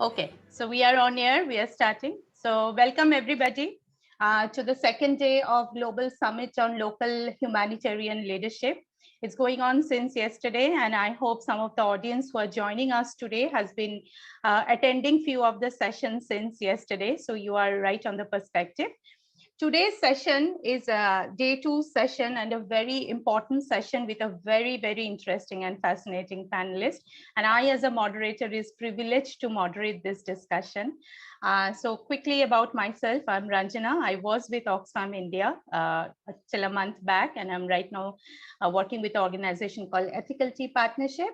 Okay, so we are on air, we are starting. So welcome everybody to the second day of Global Summit on Local Humanitarian Leadership. It's going on since yesterday, and I hope some of the audience who are joining us today has been attending few of the sessions since yesterday. So you are right on the perspective. Today's session is a day 2 session and a very important session with a very, very interesting and fascinating panelist. And I, as a moderator, is privileged to moderate this discussion. So quickly about myself, I'm Ranjana. I was with Oxfam India till a month back, and I'm right now working with an organization called Ethical Tea Partnership.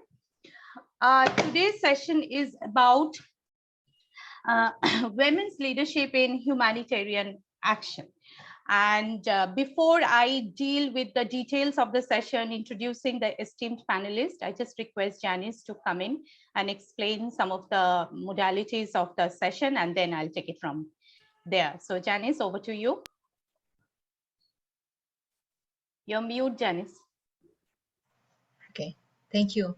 Today's session is about women's leadership in humanitarian action. And before I deal with the details of the session, introducing the esteemed panelists, I just request Janice to come in and explain some of the modalities of the session, and then I'll take it from there. So Janice, over to you. You're mute, Janice. Okay, thank you.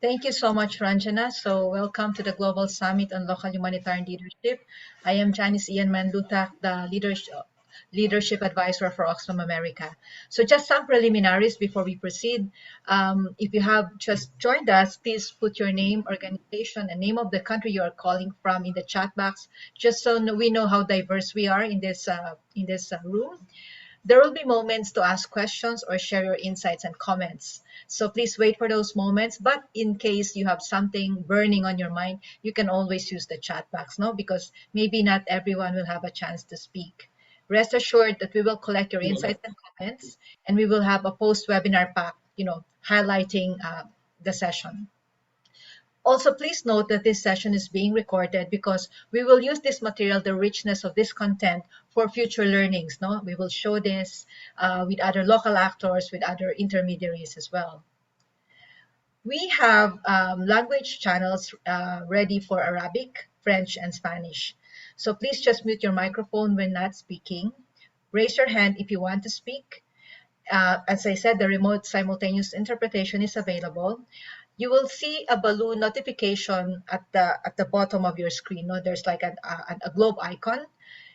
Thank you so much, Ranjana. So welcome to the Global Summit on Local Humanitarian Leadership. I am Janice Ian Manlutak, the Leadership Advisor for Oxfam America. So just some preliminaries before we proceed. If you have just joined us, please put your name, organization, and name of the country you are calling from in the chat box, just so we know how diverse we are in this room. There will be moments to ask questions or share your insights and comments. So please wait for those moments. But in case you have something burning on your mind, you can always use the chat box, no? Because maybe not everyone will have a chance to speak. Rest assured that we will collect your insights and comments, and we will have a post-webinar pack, highlighting the session. Also, please note that this session is being recorded because we will use this material, the richness of this content, for future learnings. No, we will show this with other local actors, with other intermediaries as well. We have language channels ready for Arabic, French, and Spanish. So please just mute your microphone when not speaking. Raise your hand if you want to speak. As I said, the remote simultaneous interpretation is available. You will see a balloon notification at the bottom of your screen. No? There's like a globe icon,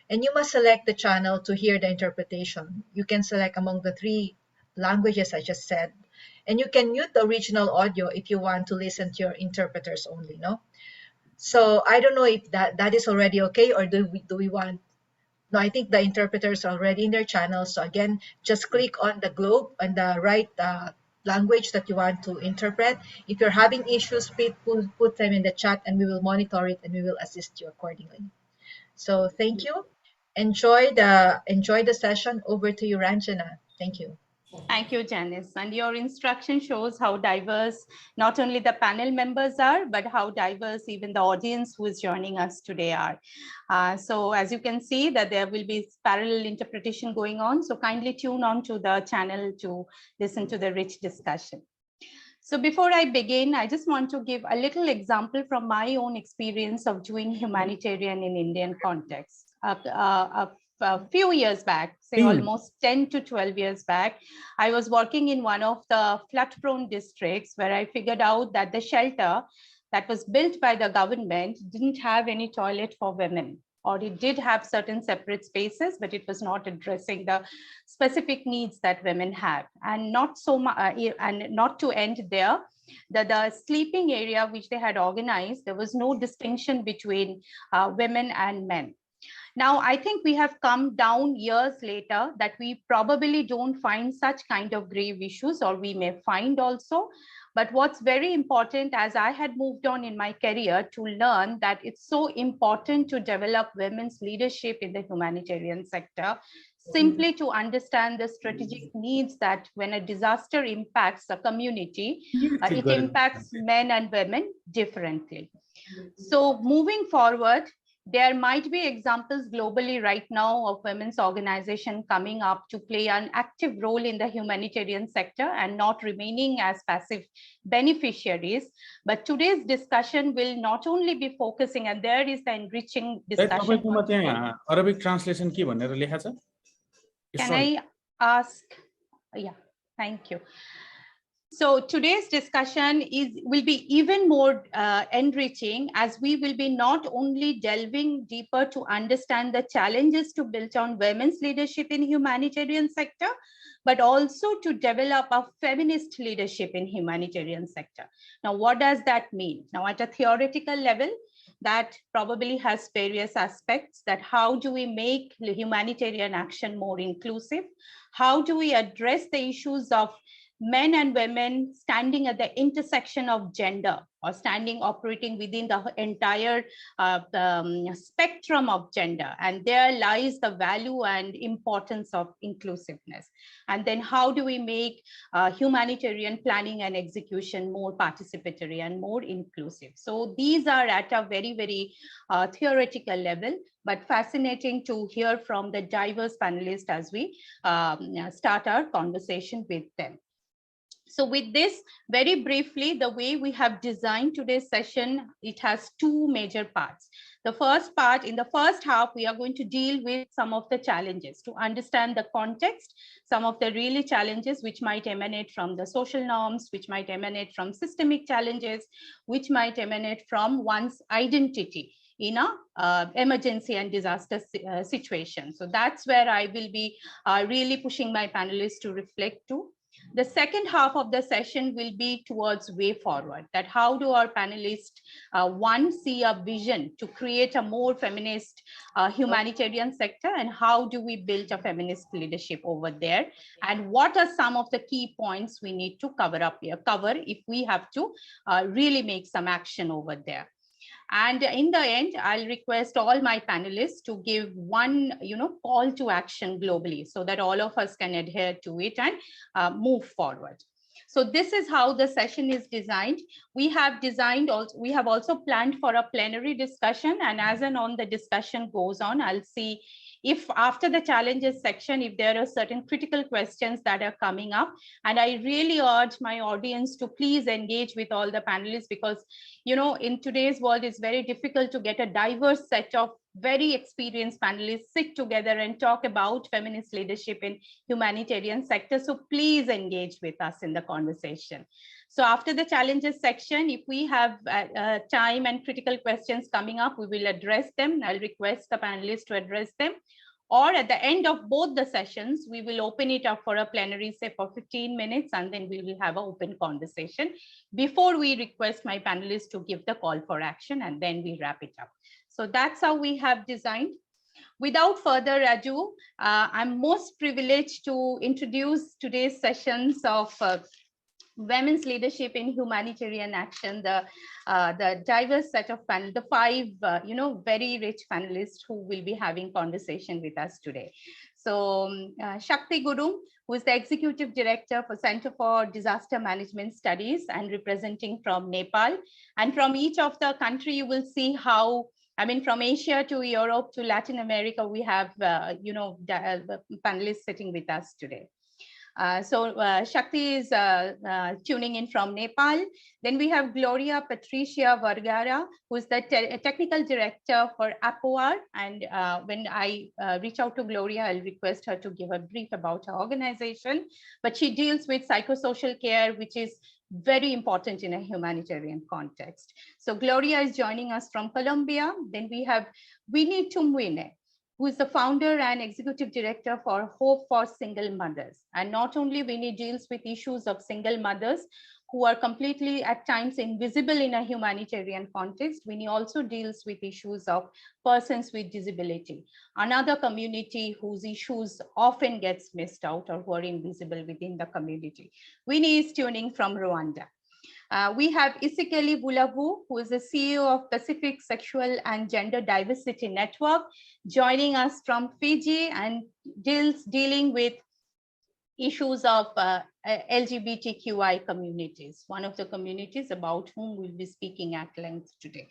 and you must select the channel to hear the interpretation. You can select among the 3 languages I just said, and you can mute the original audio if you want to listen to your interpreters only. No, so I don't know if that is already okay, or do we want? No, I think the interpreters are already in their channel. So again, just click on the globe on the right language that you want to interpret. If you're having issues, please put them in the chat and we will monitor it and we will assist you accordingly. So thank you. Enjoy the session. Over to you, Ranjana. Thank you. Thank you, Janice. And your instruction shows how diverse not only the panel members are, but how diverse even the audience who is joining us today are. So as you can see that there will be parallel interpretation going on. So kindly tune on to the channel to listen to the rich discussion. So before I begin, I just want to give a little example from my own experience of doing humanitarian in Indian context. A few years back, say almost 10 to 12 years back, I was working in one of the flood-prone districts where I figured out that the shelter that was built by the government didn't have any toilet for women, or it did have certain separate spaces, but it was not addressing the specific needs that women have. And not so much, and not to end there, the sleeping area which they had organized, there was no distinction between women and men. Now, I think we have come down years later that we probably don't find such kind of grave issues, or we may find also. But what's very important, as I had moved on in my career, to learn that it's so important to develop women's leadership in the humanitarian sector, simply to understand the strategic needs that when a disaster impacts a community, it impacts men and women differently. So moving forward, there might be examples globally right now of women's organizations coming up to play an active role in the humanitarian sector and not remaining as passive beneficiaries. But today's discussion will not only be focusing, and there is the enriching discussion. Arabic translation ke bhanera lekha cha? Can I ask? Yeah, thank you. So today's discussion will be even more enriching, as we will be not only delving deeper to understand the challenges to build on women's leadership in humanitarian sector, but also to develop a feminist leadership in humanitarian sector. Now, what does that mean? Now, at a theoretical level, that probably has various aspects. That how do we make humanitarian action more inclusive? How do we address the issues of men and women standing at the intersection of gender, or standing operating within the entire spectrum of gender, and there lies the value and importance of inclusiveness. And then how do we make humanitarian planning and execution more participatory and more inclusive? So these are at a very, very theoretical level, but fascinating to hear from the diverse panelists as we start our conversation with them. So with this, very briefly, the way we have designed today's session, it has two major parts. The first part, in the first half, we are going to deal with some of the challenges to understand the context, some of the really challenges which might emanate from the social norms, which might emanate from systemic challenges, which might emanate from one's identity in a emergency and disaster situation. So that's where I will be really pushing my panelists to reflect to. The second half of the session will be towards way forward, that how do our panelists, one, see a vision to create a more feminist humanitarian sector, and how do we build a feminist leadership over there, and what are some of the key points we need to cover if we have to really make some action over there. And in the end, I'll request all my panelists to give one, call to action globally, so that all of us can adhere to it and move forward. So this is how the session is designed. We have also planned for a plenary discussion, and as and on the discussion goes on, I'll see if after the challenges section, if there are certain critical questions that are coming up. And I really urge my audience to please engage with all the panelists, because in today's world, it's very difficult to get a diverse set of very experienced panelists sit together and talk about feminist leadership in humanitarian sector. So please engage with us in the conversation. So after the challenges section, if we have time and critical questions coming up, we will address them. I'll request the panelists to address them. Or at the end of both the sessions, we will open it up for a plenary, say for 15 minutes, and then we will have an open conversation before we request my panelists to give the call for action, and then we wrap it up. So that's how we have designed. Without further ado, I'm most privileged to introduce today's sessions of women's leadership in humanitarian action, the diverse set of panel, the five, very rich panelists who will be having conversation with us today. So Shakrti Gurung, who is the Executive Director for Center for Disaster Management Studies and representing from Nepal. And from each of the country, you will see how, from Asia to Europe to Latin America, we have, panelists sitting with us today. Shakti is tuning in from Nepal. Then we have Gloria, Patricia, Vergara, who is the technical director for APOYAR. And when I reach out to Gloria, I'll request her to give a brief about her organization. But she deals with psychosocial care, which is very important in a humanitarian context. So Gloria is joining us from Colombia. Then we have Winnie Tumwine, who is the founder and executive director for Hope for Single Mothers. And not only Winnie deals with issues of single mothers who are completely at times invisible in a humanitarian context, Winnie also deals with issues of persons with disability, another community whose issues often gets missed out or who are invisible within the community. Winnie is tuning from Rwanda. We have Isikeli Vulavou, who is the CEO of Pacific Sexual and Gender Diversity Network, joining us from Fiji and dealing with issues of LGBTQI communities, one of the communities about whom we'll be speaking at length today,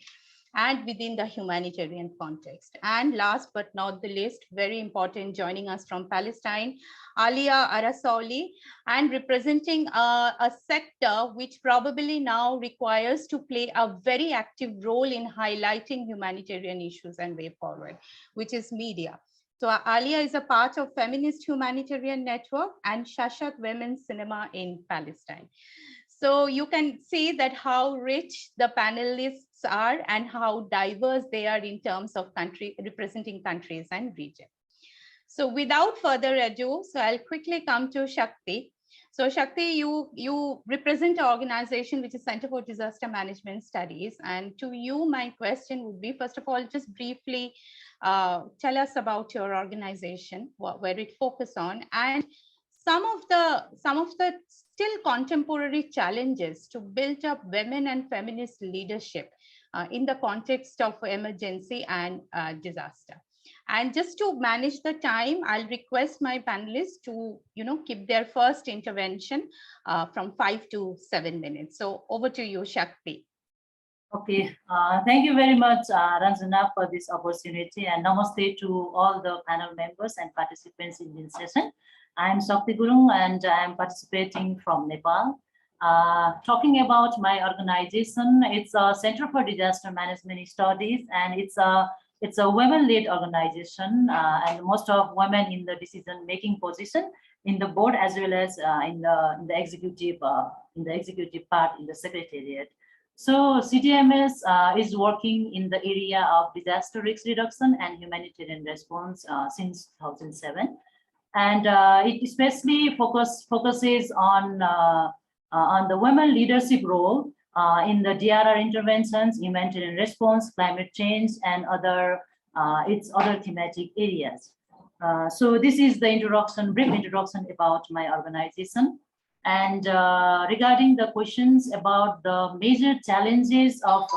and within the humanitarian context. And last but not the least, very important, joining us from Palestine, Alia Arasauli, and representing a sector which probably now requires to play a very active role in highlighting humanitarian issues and way forward, which is media. So Alia is a part of Feminist Humanitarian Network and Shashat Women's Cinema in Palestine. So you can see that how rich the panelists are and how diverse they are in terms of representing countries and regions. So without further ado, so I'll quickly come to Shakrti. So Shakrti, you represent an organization which is Center for Disaster Management Studies. And to you, my question would be, first of all, just briefly tell us about your organization, where it focuses on, and some of the still contemporary challenges to build up women and feminist leadership in the context of emergency and disaster. And just to manage the time, I'll request my panelists to, keep their first intervention from 5 to 7 minutes. So over to you, Shakrti. Okay, thank you very much, Ranjana, for this opportunity, and namaste to all the panel members and participants in this session. I'm Shakrti Gurung, and I'm participating from Nepal. Talking about my organization, it's a Center for Disaster Management Studies, and it's a women-led organization, and most of women in the decision-making position in the board as well as in the executive part in the secretariat. So CDMS is working in the area of disaster risk reduction and humanitarian response since 2007, and it especially focuses on the women leadership role in the DRR interventions, humanitarian response, climate change, and its other thematic areas. So this is the brief introduction about my organization. And regarding the questions about the major challenges of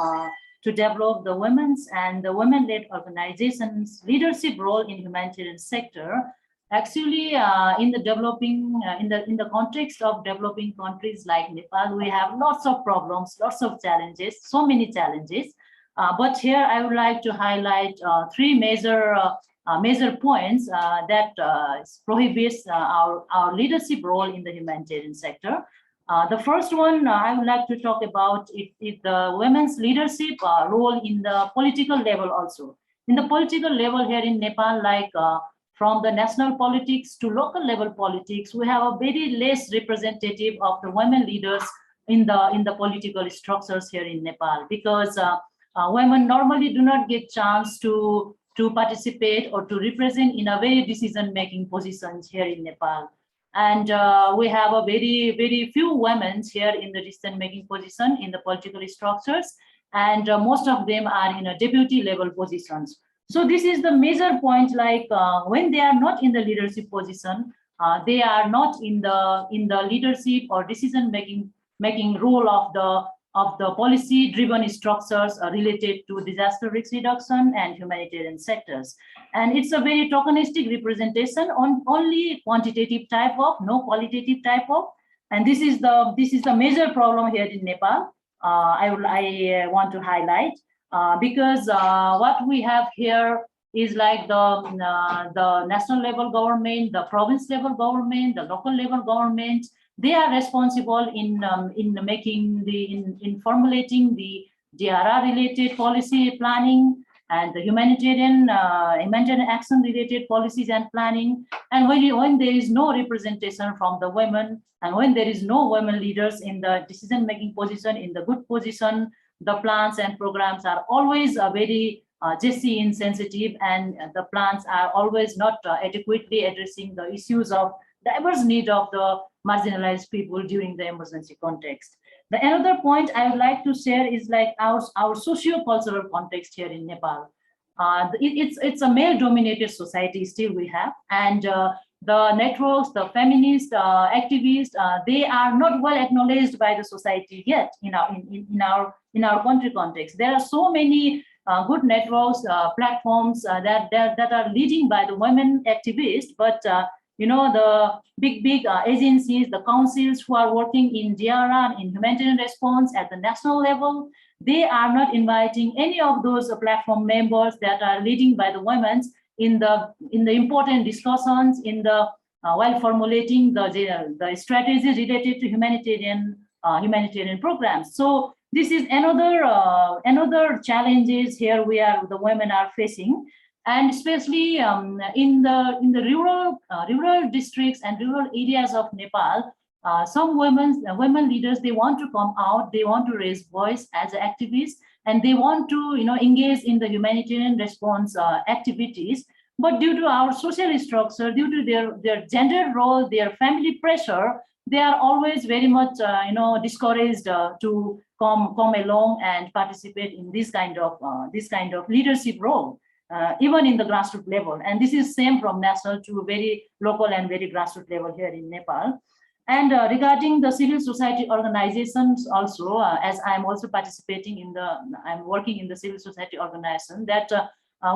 to develop the women's and the women-led organizations' leadership role in humanitarian sector, actually in the context of developing countries like Nepal, we have lots of problems, lots of challenges, so many challenges. But here I would like to highlight three major points that prohibits our leadership role in the humanitarian sector. The first one I would like to talk about is the women's leadership role in the political level also. In the political level here in Nepal, like from the national politics to local level politics, we have a very less representative of the women leaders in the political structures here in Nepal, because women normally do not get chance to participate or to represent in a very decision-making positions here in Nepal. And we have a very few women here in the decision-making position in the political structures, and most of them are in a deputy level positions. So this is the major point, like when they are not in the leadership position, they are not in the leadership or decision-making role of the policy-driven structures related to disaster risk reduction and humanitarian sectors. And it's a very tokenistic representation on only quantitative type of, no qualitative type of. And this is the major problem here in Nepal. I want to highlight because what we have here is like the national level government, the province level government, the local level government. They are responsible in formulating the DRR related policy planning and the humanitarian action related policies and planning. And when there is no representation from the women, and when there is no women leaders in the decision making position, in the good position, the plans and programs are always very GC insensitive, and the plans are always not adequately addressing the issues of diverse need of the marginalized people during the emergency context. The another point I would like to share is like our socio-cultural context here in Nepal. It's a male-dominated society still we have, and the networks, the feminist activists, they are not well acknowledged by the society yet in our country context. There are so many good networks, platforms that are leading by the women activists, but the big agencies, the councils who are working in DRR, in humanitarian response at the national level, they are not inviting any of those platform members that are leading by the women in the important discussions while formulating the strategies related to humanitarian programs. So this is another challenges here the women are facing. And especially in the rural districts and rural areas of Nepal, some women leaders, they want to come out, they want to raise voice as activists, and they want to engage in the humanitarian response activities. But due to our social structure, due to their gender role, their family pressure, they are always very much discouraged to come along and participate in this kind of leadership role, even in the grassroots level. And this is same from national to very local and very grassroots level here in Nepal. And regarding the civil society organizations also, as I'm also participating in I'm working in the civil society organization, that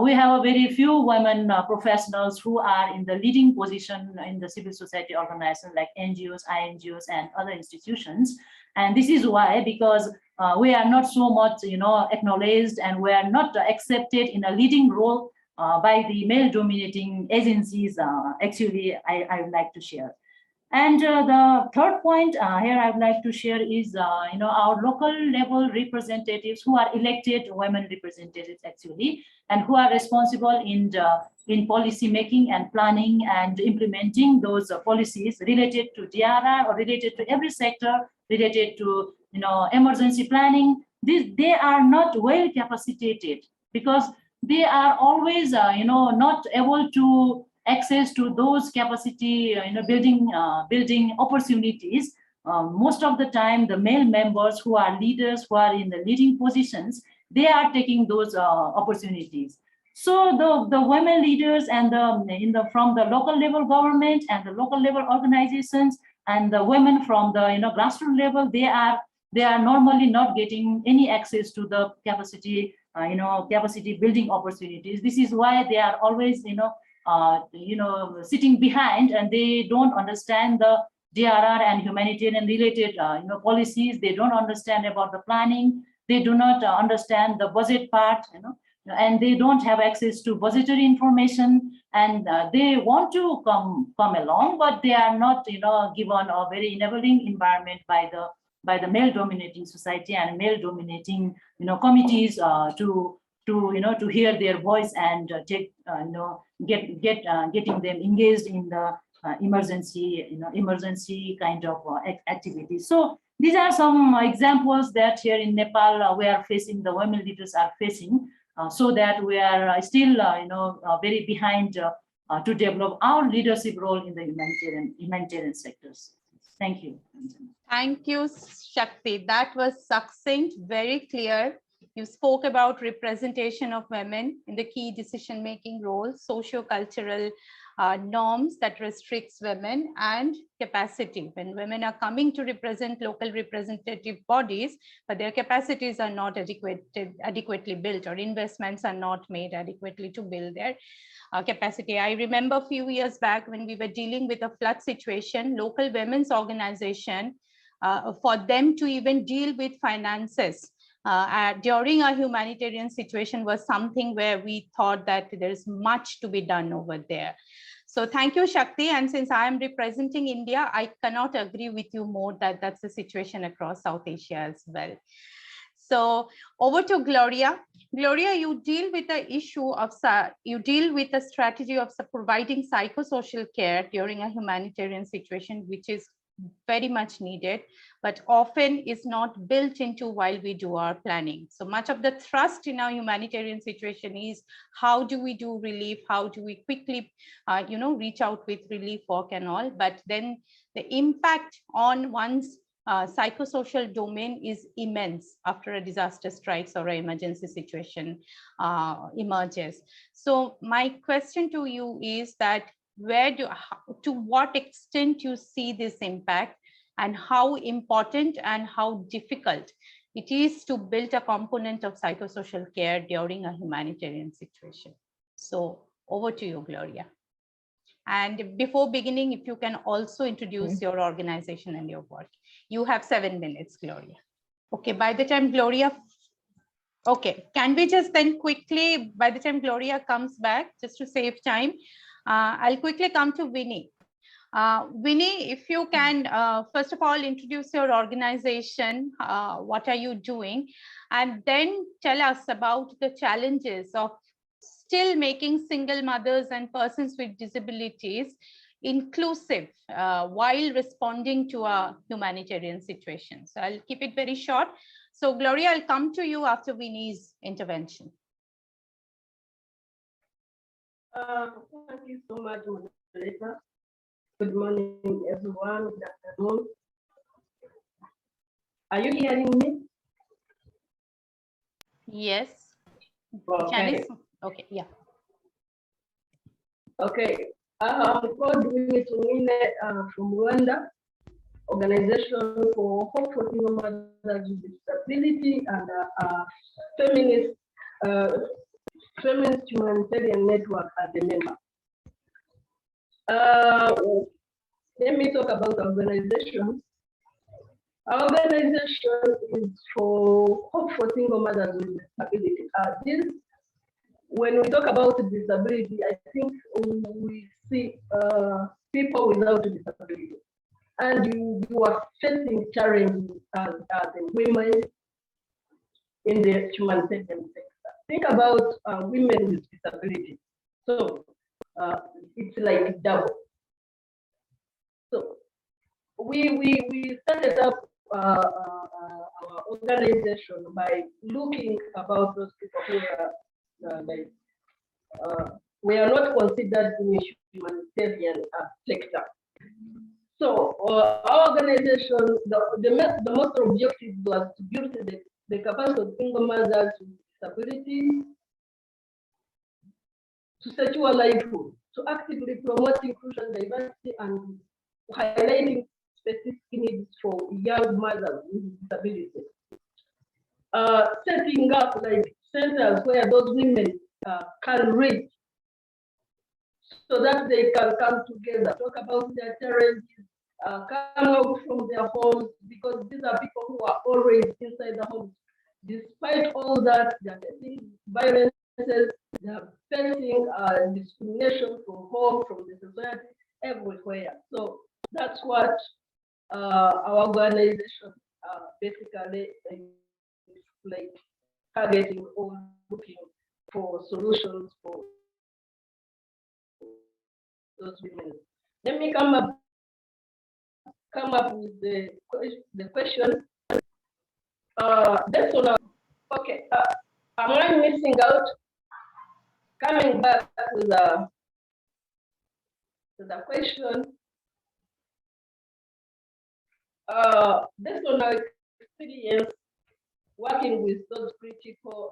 we have a very few women professionals who are in the leading position in the civil society organization, like NGOs, INGOs, and other institutions. And this is why, because we are not so much, acknowledged, and we are not accepted in a leading role by the male-dominating agencies. Actually, I would like to share. And the third point here I would like to share is, our local level representatives who are elected women representatives actually, and who are responsible in policy making and planning and implementing those policies related to DRR or related to every sector, related to emergency planning. They are not well capacitated, because they are always not able to access to those capacity building opportunities. Most of the time, the male members who are leaders, who are in the leading positions, they are taking those opportunities. So the women leaders and from the local level government and the local level organizations, and the women from the grassroots level, they are normally not getting any access to the capacity capacity building opportunities. This is why they are always sitting behind, and they don't understand the DRR and humanitarian related policies. They don't understand about the planning. They do not understand the budget part, and they don't have access to budgetary information. And they want to come along, but they are not given a very enabling environment by the male dominating society and male dominating committees to hear their voice and take getting them engaged in the emergency kind of activities. So these are some examples that here in Nepal we are facing, the women leaders are facing, so that we are still very behind to develop our leadership role in the humanitarian sectors. Thank you. Thank you, Shakti. That was succinct, very clear. You spoke about representation of women in the key decision-making roles, socio-cultural norms that restricts women, and capacity. When women are coming to represent local representative bodies, but their capacities are not adequately built, or investments are not made adequately to build their capacity. I remember a few years back when we were dealing with a flood situation, local women's organization, for them to even deal with finances during a humanitarian situation was something where we thought that there's much to be done over there. So thank you, Shakti. And since I am representing India, I cannot agree with you more that that's the situation across South Asia as well. So over to Gloria. Gloria, you deal with the issue of, you deal with the strategy of providing psychosocial care during a humanitarian situation, which is very much needed, but often is not built into while we do our planning. So much of the thrust in our humanitarian situation is how do we do relief, how do we quickly reach out with relief work and all, but then the impact on one's psychosocial domain is immense after a disaster strikes or an emergency situation emerges. So my question to you is that to what extent you see this impact, and how important and how difficult it is to build a component of psychosocial care during a humanitarian situation. So over to you, Gloria. And before beginning, if you can also introduce your organization and your work. You have 7 minutes, Gloria. Okay, by the time Gloria, okay, can we just then quickly, by the time Gloria comes back, just to save time, I'll quickly come to Winnie. Winnie, if you can, first of all, introduce your organization, what are you doing, and then tell us about the challenges of still making single mothers and persons with disabilities inclusive while responding to a humanitarian situation. So I'll keep it very short. So Gloria, I'll come to you after Winnie's intervention. Thank you so much, Moderator. Good morning, everyone. Good afternoon. Are you hearing me? Yes. Okay. Janice? Okay, yeah. Okay. I'm called Winnie from Rwanda, Organization for Hope for Single Mothers with Disability and Feminist Humanitarian Network as a member. Let me talk about the organization. Our organization is for Hope for Single Mothers with Disability. When we talk about disability, I think we see people without disability. And you are facing challenges as the women in the humanitarian sector. Think about women with disability. So it's like double. So we started up our organization by looking about those people who we are not considered in the humanitarian sector. So our organization, the most objective was to build the capacity of single mothers with disabilities to secure livelihood, to actively promote inclusion, diversity, and highlighting specific needs for young mothers with disabilities. Setting up like centers where those women can reach so that they can come together, talk about their challenges, come out from their homes, because these are people who are always inside the homes. Despite all that, they are facing violences, they are facing discrimination from home, from the society, everywhere. So that's what our organization basically is like targeting or looking for solutions for those women. Let me come up with the question. That's all. Okay. Am I missing out? Coming back to the question. Based on our experience working with those critical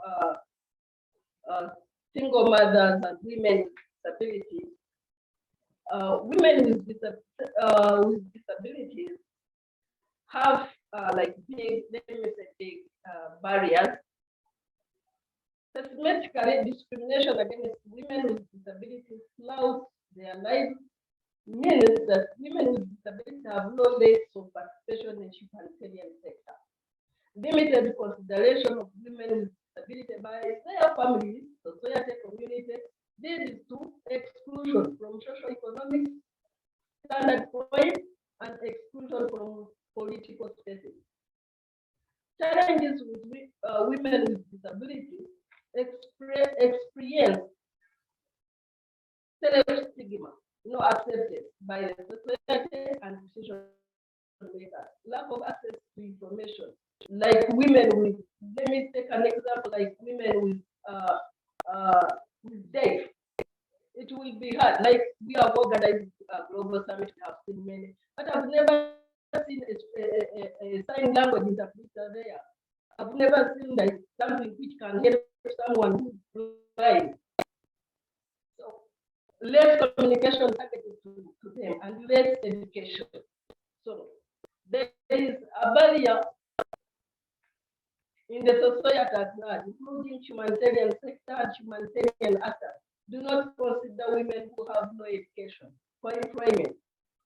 single mothers and women with disabilities, women with disabilities have like big, let me say big barriers. Systematically, discrimination against women with disabilities clouds their lives, means that women with disabilities have low rates of participation in humanitarian sector. Limited consideration of women with disability by their families, society, community, leads to exclusion from socio-economic standard points and exclusion from political spaces. Challenges with women with disabilities experience self-stigma, not accepted by the society and decision makers. Lack of access to information, like women with, let me take an example, like women with deaf. It will be hard. Like we have organized a global summit, we have seen many, but I've never seen a sign language interpreter there. I've never seen like something which can help someone who's blind. So less communication targeted to them and less education. So there is a barrier in the society at large, including humanitarian sector and humanitarian actors, do not consider women who have no education for employment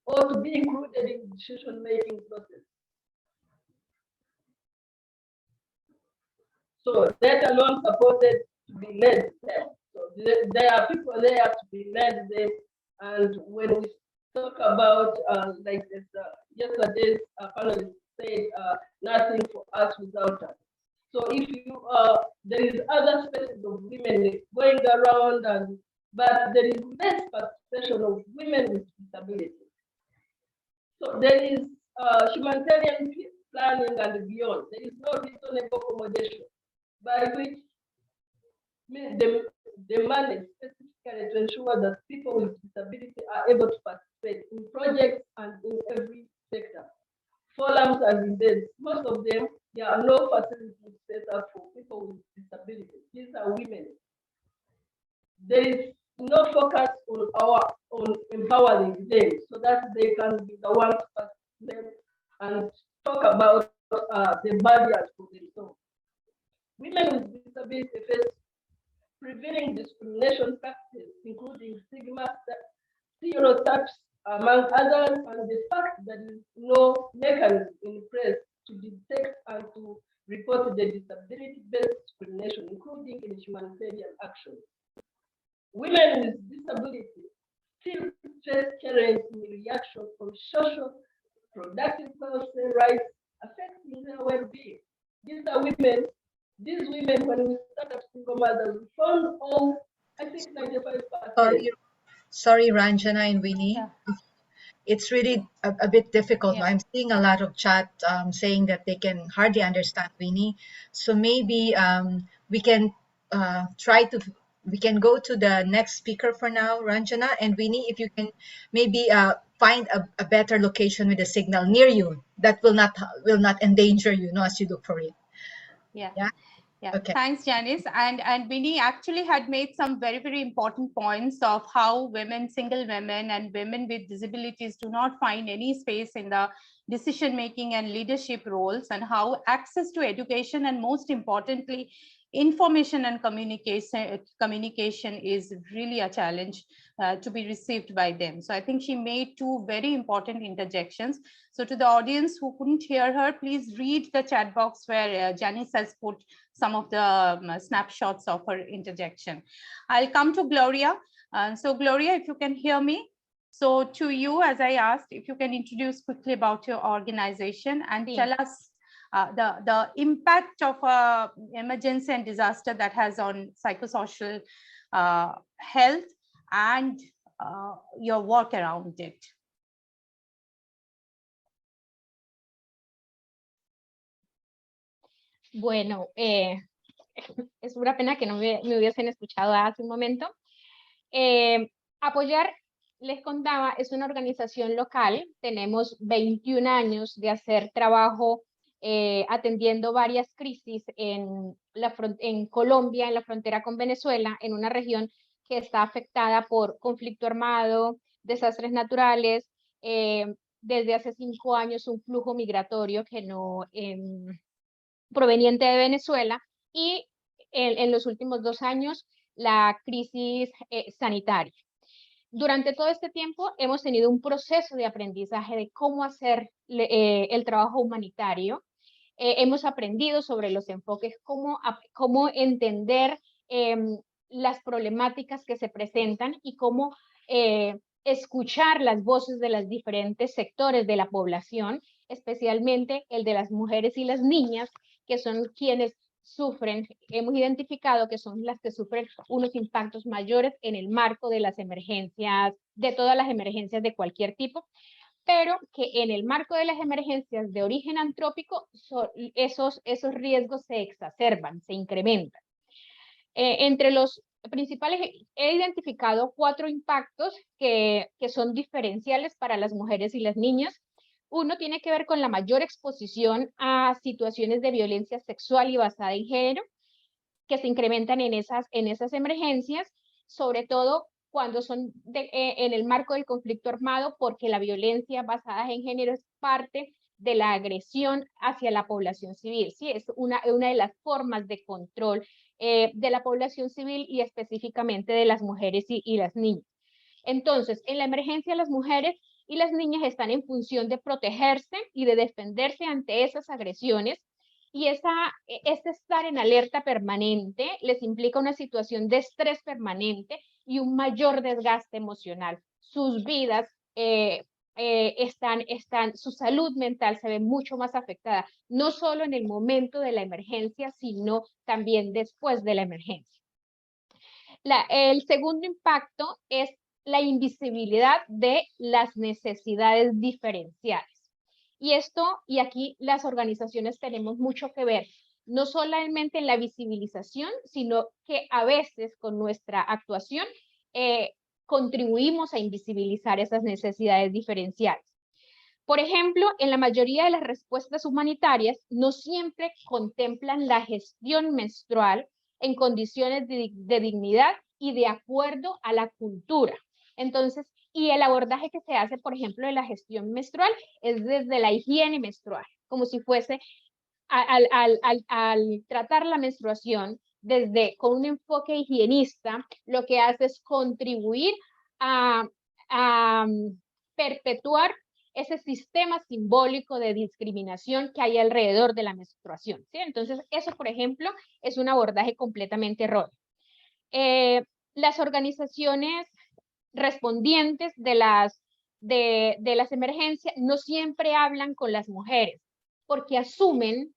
or to be included in decision-making process. So let alone supported to be led there. So there are people there to be led there. And when we talk about like this, yesterday's panelist said, nothing for us without us. So if you there is other spaces of women going around, but there is less participation of women with disabilities. So there is humanitarian peace planning and beyond. There is no reasonable accommodation by which they manage specifically to ensure that people with disability are able to participate in projects and in every sector. Forums and events, most of them, there are no facilities set up for people with disabilities. These are women. There is no focus on empowering them so that they can be the ones to participate and talk about the barriers for themselves. Women with disability face preventing discrimination practices, including stigma, stereotypes, among others, and the fact that there is no mechanism in place to detect and to report the disability-based discrimination, including in humanitarian action. Women with disability still face challenges in reaction from social, productive personal rights affecting their well-being. These women, when we start up single mothers, we found all, I think 95%. Sorry, Ranjana and Winnie. Yeah. It's really a bit difficult. Yeah. I'm seeing a lot of chat saying that they can hardly understand Winnie. So maybe we can we can go to the next speaker for now, Ranjana and Winnie. If you can maybe find a better location with a signal near you that will not endanger you, as you look for it. Yeah. Yeah. Yeah, Okay. thanks, Janice. And Winnie actually had made some very, very important points of how women, single women and women with disabilities do not find any space in the decision-making and leadership roles, and how access to education and, most importantly, information and communication is really a challenge to be received by them. So I think she made two very important interjections. So to the audience who couldn't hear her, please read the chat box where Janice has put some of the snapshots of her interjection. I'll come to Gloria. So Gloria, if you can hear me. So to you, as I asked, if you can introduce quickly about your organization and tell us the impact of emergency and disaster that has on psychosocial health and your work around it. Bueno, es una pena que no me hubiesen escuchado hace un momento. APOYAR, les contaba, es una organización local. Tenemos 21 años de hacer trabajo atendiendo varias crisis en Colombia, en la frontera con Venezuela, en una región que está afectada por conflicto armado, desastres naturales, desde hace 5 años un flujo migratorio que no... proveniente de Venezuela, y en los últimos 2 años la crisis sanitaria. Durante todo este tiempo hemos tenido un proceso de aprendizaje de cómo hacer el trabajo humanitario. Hemos aprendido sobre los enfoques, cómo entender las problemáticas que se presentan y cómo escuchar las voces de los diferentes sectores de la población, especialmente el de las mujeres y las niñas, que son quienes sufren, hemos identificado que son las que sufren unos impactos mayores en el marco de las emergencias, de todas las emergencias de cualquier tipo, pero que en el marco de las emergencias de origen antrópico, esos riesgos se exacerban, se incrementan. Entre los principales, he identificado 4 impactos que son diferenciales para las mujeres y las niñas. Uno tiene que ver con la mayor exposición a situaciones de violencia sexual y basada en género, que se incrementan en esas emergencias, sobre todo cuando son en el marco del conflicto armado, porque la violencia basada en género es parte de la agresión hacia la población civil. ¿Sí? Es una de las formas de control de la población civil y específicamente de las mujeres y las niñas. Entonces, en la emergencia las mujeres y las niñas están en función de protegerse y de defenderse ante esas agresiones, y este estar en alerta permanente les implica una situación de estrés permanente y un mayor desgaste emocional. Sus vidas su salud mental se ve mucho más afectada, no solo en el momento de la emergencia, sino también después de la emergencia. El segundo impacto es la invisibilidad de las necesidades diferenciales. Y aquí las organizaciones tenemos mucho que ver, no solamente en la visibilización, sino que a veces con nuestra actuación contribuimos a invisibilizar esas necesidades diferenciales. Por ejemplo, en la mayoría de las respuestas humanitarias no siempre contemplan la gestión menstrual en condiciones de dignidad y de acuerdo a la cultura. Entonces, y el abordaje que se hace, por ejemplo, de la gestión menstrual es desde la higiene menstrual, como si fuese al tratar la menstruación con un enfoque higienista, lo que hace es contribuir a perpetuar ese sistema simbólico de discriminación que hay alrededor de la menstruación, ¿sí? Entonces, eso, por ejemplo, es un abordaje completamente erróneo. Las organizaciones respondientes de las emergencias no siempre hablan con las mujeres, porque asumen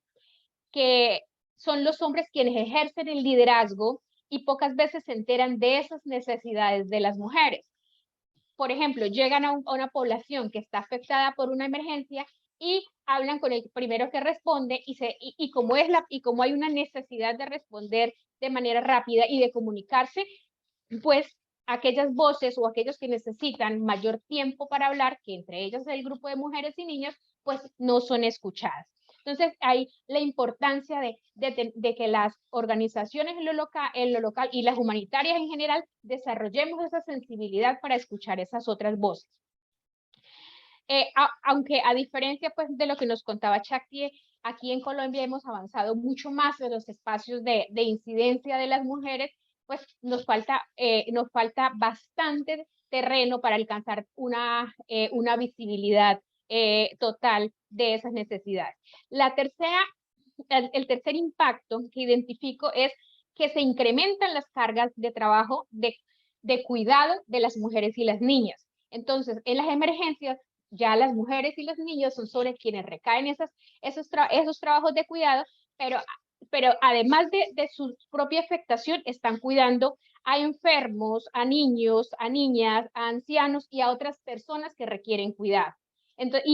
que son los hombres quienes ejercen el liderazgo y pocas veces se enteran de esas necesidades de las mujeres. Por ejemplo, llegan a una población que está afectada por una emergencia y hablan con el primero que responde y como hay una necesidad de responder de manera rápida y de comunicarse, pues aquellas voces o aquellos que necesitan mayor tiempo para hablar, que entre ellas es el grupo de mujeres y niños, pues no son escuchadas. Entonces, hay la importancia de que las organizaciones en lo local y las humanitarias en general desarrollemos esa sensibilidad para escuchar esas otras voces. Aunque a diferencia pues, de lo que nos contaba Shakrti, aquí en Colombia hemos avanzado mucho más en los espacios de incidencia de las mujeres, pues nos falta bastante terreno para alcanzar una visibilidad total de esas necesidades. El tercer impacto que identifico es que se incrementan las cargas de trabajo de cuidado de las mujeres y las niñas. Entonces, en las emergencias, ya las mujeres y los niños son sobre quienes recaen esos trabajos de cuidado, pero además de su propia afectación, están cuidando a enfermos, a niños, a niñas, a ancianos y a otras personas que requieren cuidado. Entonces,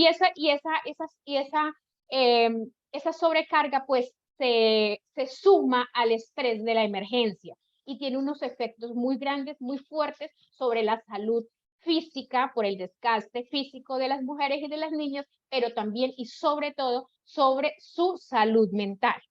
esa sobrecarga pues se suma al estrés de la emergencia y tiene unos efectos muy grandes, muy fuertes sobre la salud física, por el desgaste físico de las mujeres y de las niñas, pero también y sobre todo sobre su salud mental.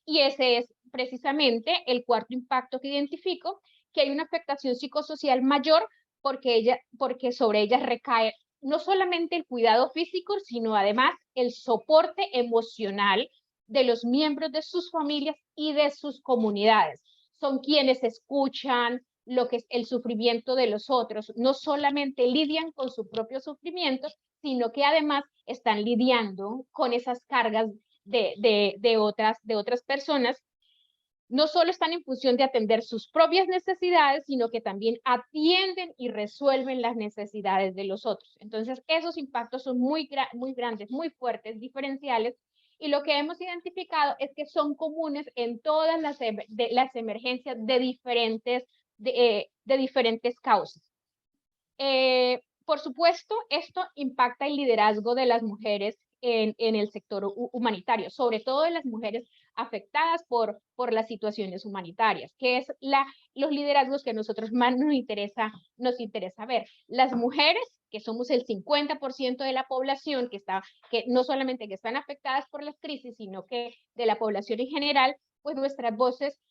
Y ese es precisamente el cuarto impacto que identifico, que hay una afectación psicosocial mayor porque sobre ellas recae no solamente el cuidado físico, sino además el soporte emocional de los miembros de sus familias y de sus comunidades. Son quienes escuchan lo que es el sufrimiento de los otros, no solamente lidian con su propio sufrimiento, sino que además están lidiando con esas cargas de otras personas. No solo están en función de atender sus propias necesidades, sino que también atienden y resuelven las necesidades de los otros. Entonces, esos impactos son muy grandes, muy fuertes, diferenciales, y lo que hemos identificado es que son comunes en todas las emergencias de diferentes causas. Por supuesto, esto impacta el liderazgo de las mujeres en el sector humanitario, sobre todo de las mujeres afectadas por las situaciones humanitarias, que es los liderazgos que a nosotros más nos interesa ver. Las mujeres, que somos el 50% de la población, que no solamente que están afectadas por las crisis, sino que de la población en general, pues nuestras voces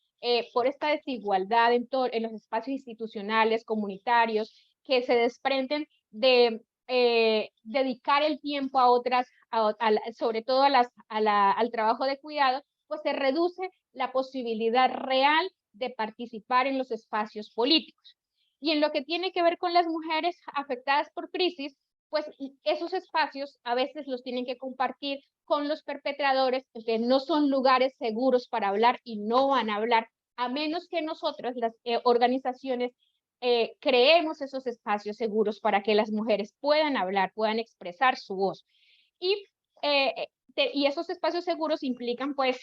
por esta desigualdad en los espacios institucionales, comunitarios, que se desprenden de dedicar el tiempo a otras, sobre todo al trabajo de cuidado, pues se reduce la posibilidad real de participar en los espacios políticos. Y en lo que tiene que ver con las mujeres afectadas por crisis, pues esos espacios a veces los tienen que compartir con los perpetradores, que no son lugares seguros para hablar y no van a hablar, a menos que nosotros, las organizaciones creemos esos espacios seguros para que las mujeres puedan hablar, puedan expresar su voz. Y esos espacios seguros implican, pues,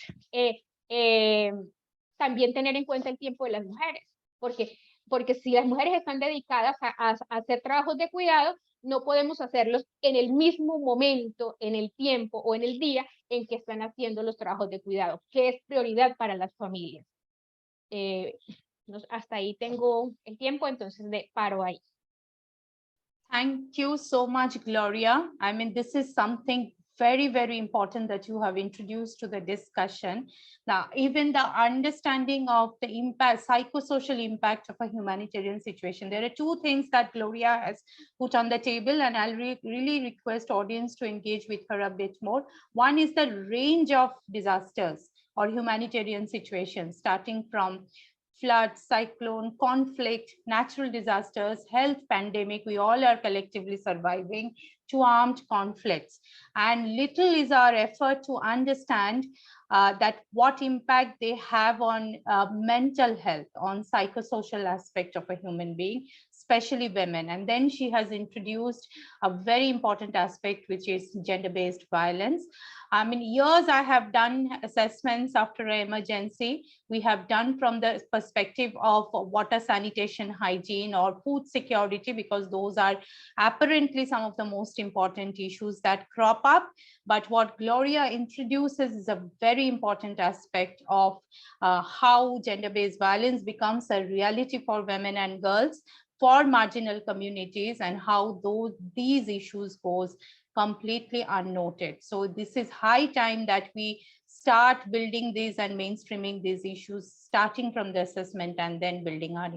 también tener en cuenta el tiempo de las mujeres, porque si las mujeres están dedicadas a hacer trabajos de cuidado, no podemos hacerlos en el mismo momento, en el tiempo o en el día en que están haciendo los trabajos de cuidado, que es prioridad para las familias. Hasta ahí tengo el tiempo, entonces paro ahí. Thank you so much, Gloria. I mean, this is something very, very important that you have introduced to the discussion. Now, even the understanding of the impact, psychosocial impact of a humanitarian situation. There are two things that Gloria has put on the table, and I'll really request audience to engage with her a bit more. One is the range of disasters or humanitarian situations, starting from flood, cyclone, conflict, natural disasters, health pandemic, we all are collectively surviving, to armed conflicts. And little is our effort to understand that what impact they have on mental health, on psychosocial aspect of a human being, especially women. And then she has introduced a very important aspect, which is gender-based violence. I mean, years I have done assessments after an emergency. We have done from the perspective of water, sanitation, hygiene, or food security, because those are apparently some of the most important issues that crop up. But what Gloria introduces is a very important aspect of how gender-based violence becomes a reality for women and girls, for marginal communities, and how these issues goes completely unnoted. So this is high time that we start building these and mainstreaming these issues, starting from the assessment and then building our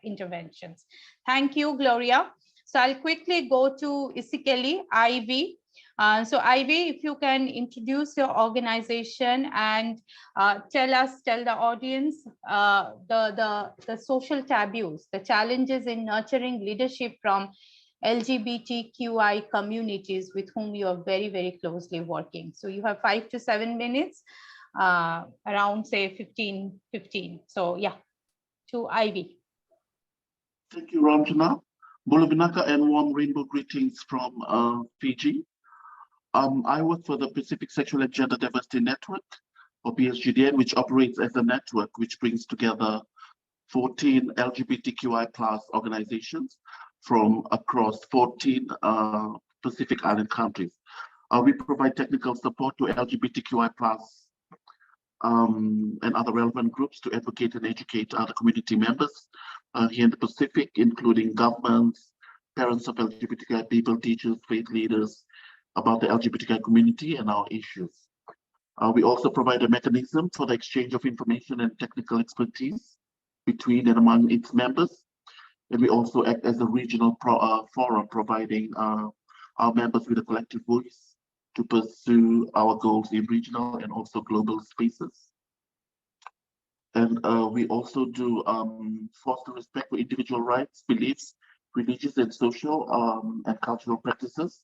interventions. Thank you, Gloria. So I'll quickly go to Isikeli, Ivy. So Ivy, if you can introduce your organization and tell the audience the social taboos, the challenges in nurturing leadership from LGBTQI communities with whom you are very, very closely working. So you have 5 to 7 minutes, around say 15. So yeah, to Ivy. Thank you, Ranjana. Bulavinaka and warm rainbow greetings from Fiji. I work for the Pacific Sexual and Gender Diversity Network, or PSGDN, which operates as a network which brings together 14 LGBTQI+ organizations from across 14 Pacific Island countries. We provide technical support to LGBTQI+ and other relevant groups to advocate and educate other community members here in the Pacific, including governments, parents of LGBTQI people, teachers, faith leaders, about the LGBTQI community and our issues. We also provide a mechanism for the exchange of information and technical expertise between and among its members. And we also act as a regional forum, providing our members with a collective voice to pursue our goals in regional and also global spaces. And we also do foster respect for individual rights, beliefs, religious and social and cultural practices,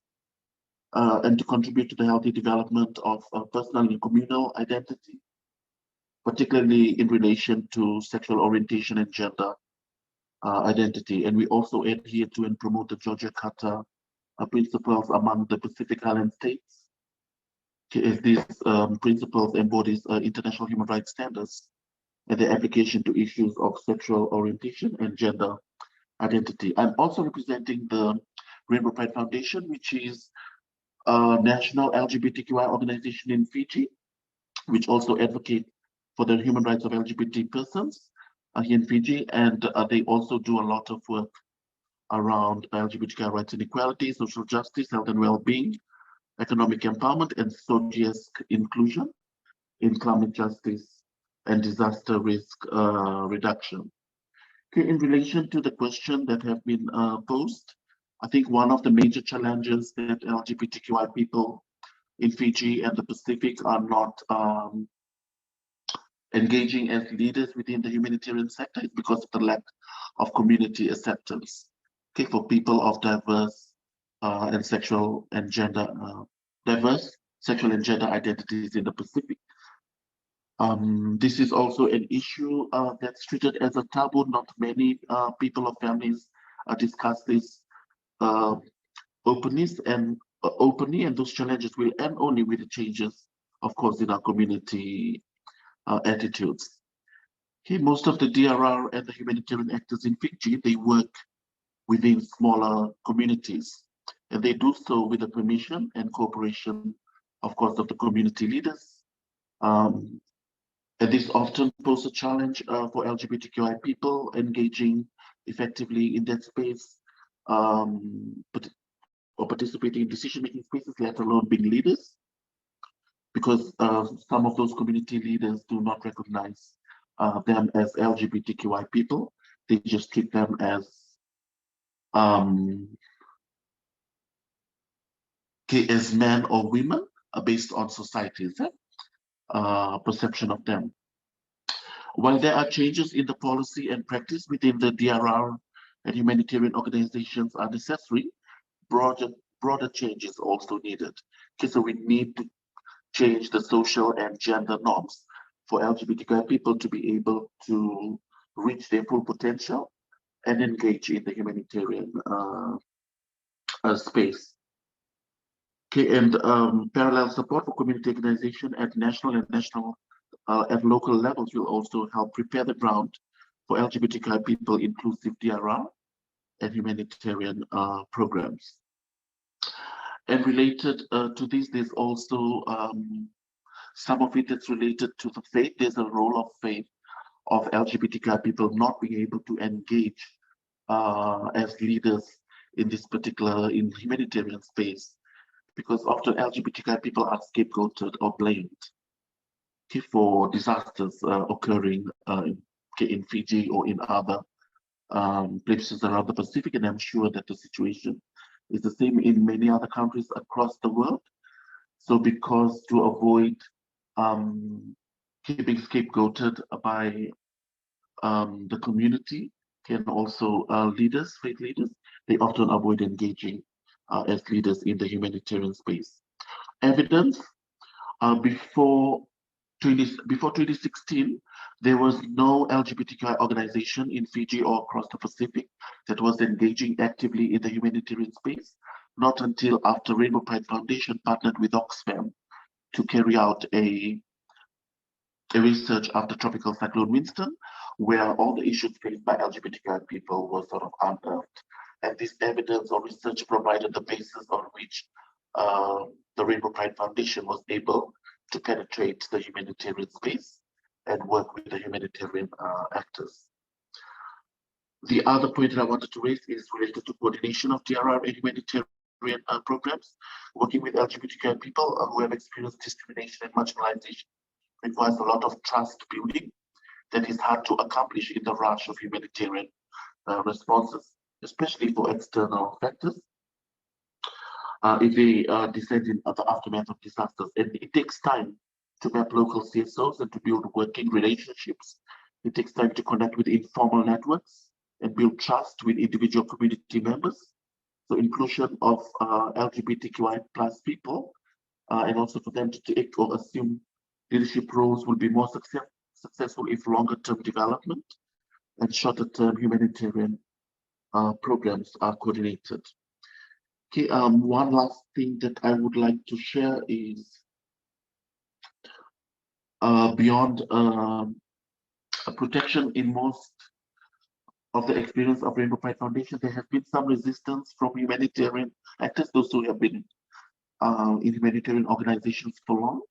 and to contribute to the healthy development of personal and communal identity, particularly in relation to sexual orientation and gender identity. And we also adhere to and promote the Georgia Carta principles among the Pacific Island states, as these principles embodies international human rights standards and the application to issues of sexual orientation and gender identity. I'm also representing the Rainbow Pride Foundation, which is a national LGBTQI organization in Fiji, which also advocate for the human rights of LGBT persons here in Fiji, and they also do a lot of work around LGBTQI rights and equality, social justice, health and well-being, economic empowerment, and social inclusion in climate justice and disaster risk reduction. Okay, in relation to the question that have been posed, I think one of the major challenges that LGBTQI people in Fiji and the Pacific are not engaging as leaders within the humanitarian sector is because of the lack of community acceptance. Okay, for people of diverse and sexual and gender diverse sexual and gender identities in the Pacific. This is also an issue that's treated as a taboo. Not many people or families discuss this openly, and those challenges will end only with the changes, of course, in our community attitudes. Okay, most of the DRR and the humanitarian actors in Fiji, they work within smaller communities, and they do so with the permission and cooperation, of course, of the community leaders. And this often poses a challenge for LGBTQI people engaging effectively in that space, or participating in decision-making spaces, let alone being leaders, because some of those community leaders do not recognize them as LGBTQI people. They just treat them as men or women based on society's perception of them. While there are changes in the policy and practice within the DRR and humanitarian organizations are necessary, broader change is also needed. Okay, so we need to change the social and gender norms for LGBTQI people to be able to reach their full potential and engage in the humanitarian space. Okay, and parallel support for community organization at national and local levels will also help prepare the ground for LGBTQI people inclusive DRR and humanitarian programs. And related to this, there's also some of it that's related to the faith. There's a role of faith of LGBTQI people not being able to engage as leaders in this particular humanitarian space, because often LGBTQI people are scapegoated or blamed for disasters occurring in Fiji or in other places around the Pacific, and I'm sure that the situation is the same in many other countries across the world. So because to avoid being scapegoated by the community and also leaders, faith leaders, they often avoid engaging as leaders in the humanitarian space. Evidence, before 2016, there was no LGBTQI organization in Fiji or across the Pacific that was engaging actively in the humanitarian space, not until after Rainbow Pride Foundation partnered with Oxfam to carry out a research after Tropical Cyclone Winston, where all the issues faced by LGBTQI people were sort of unearthed. And this evidence or research provided the basis on which the Rainbow Pride Foundation was able to penetrate the humanitarian space and work with the humanitarian actors. The other point that I wanted to raise is related to coordination of DRR and humanitarian programs. Working with LGBTQI people who have experienced discrimination and marginalization requires a lot of trust building that is hard to accomplish in the rush of humanitarian responses, especially for external factors. If they descend in the aftermath of disasters, and it takes time to map local CSOs and to build working relationships. It takes time to connect with informal networks and build trust with individual community members. So inclusion of LGBTQI plus people and also for them to take or assume leadership roles will be more successful if longer term development and shorter term humanitarian programs are coordinated. Okay, one last thing that I would like to share is beyond protection in most of the experience of Rainbow Pride Foundation, there has been some resistance from humanitarian actors, those who have been in humanitarian organizations for long.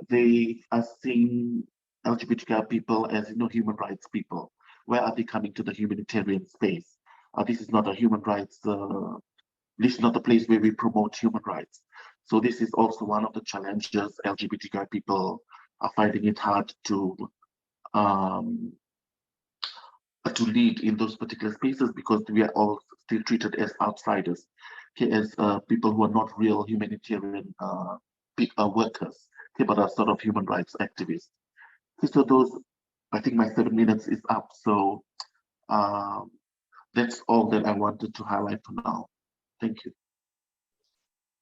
They are seeing LGBTQI people as human rights people. Where are they coming to the humanitarian space? This is not a human rights. This is not a place where we promote human rights. So this is also one of the challenges LGBTQI people are finding it hard to lead in those particular spaces, because we are all still treated as outsiders, okay, as people who are not real humanitarian workers, okay, but are sort of human rights activists. Okay, so those, I think my 7 minutes is up. So that's all that I wanted to highlight for now. Thank you.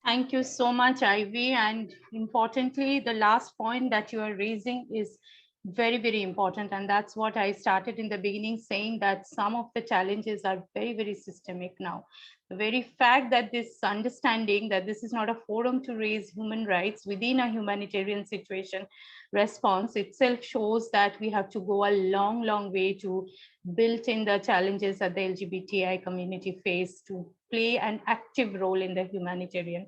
Thank you so much, Ivy. And importantly, the last point that you are raising is very, very important. And that's what I started in the beginning saying, that some of the challenges are very, very systemic now. The very fact that this understanding that this is not a forum to raise human rights within a humanitarian situation response itself shows that we have to go a long, long way to build in the challenges that the LGBTI community face to play an active role in the humanitarian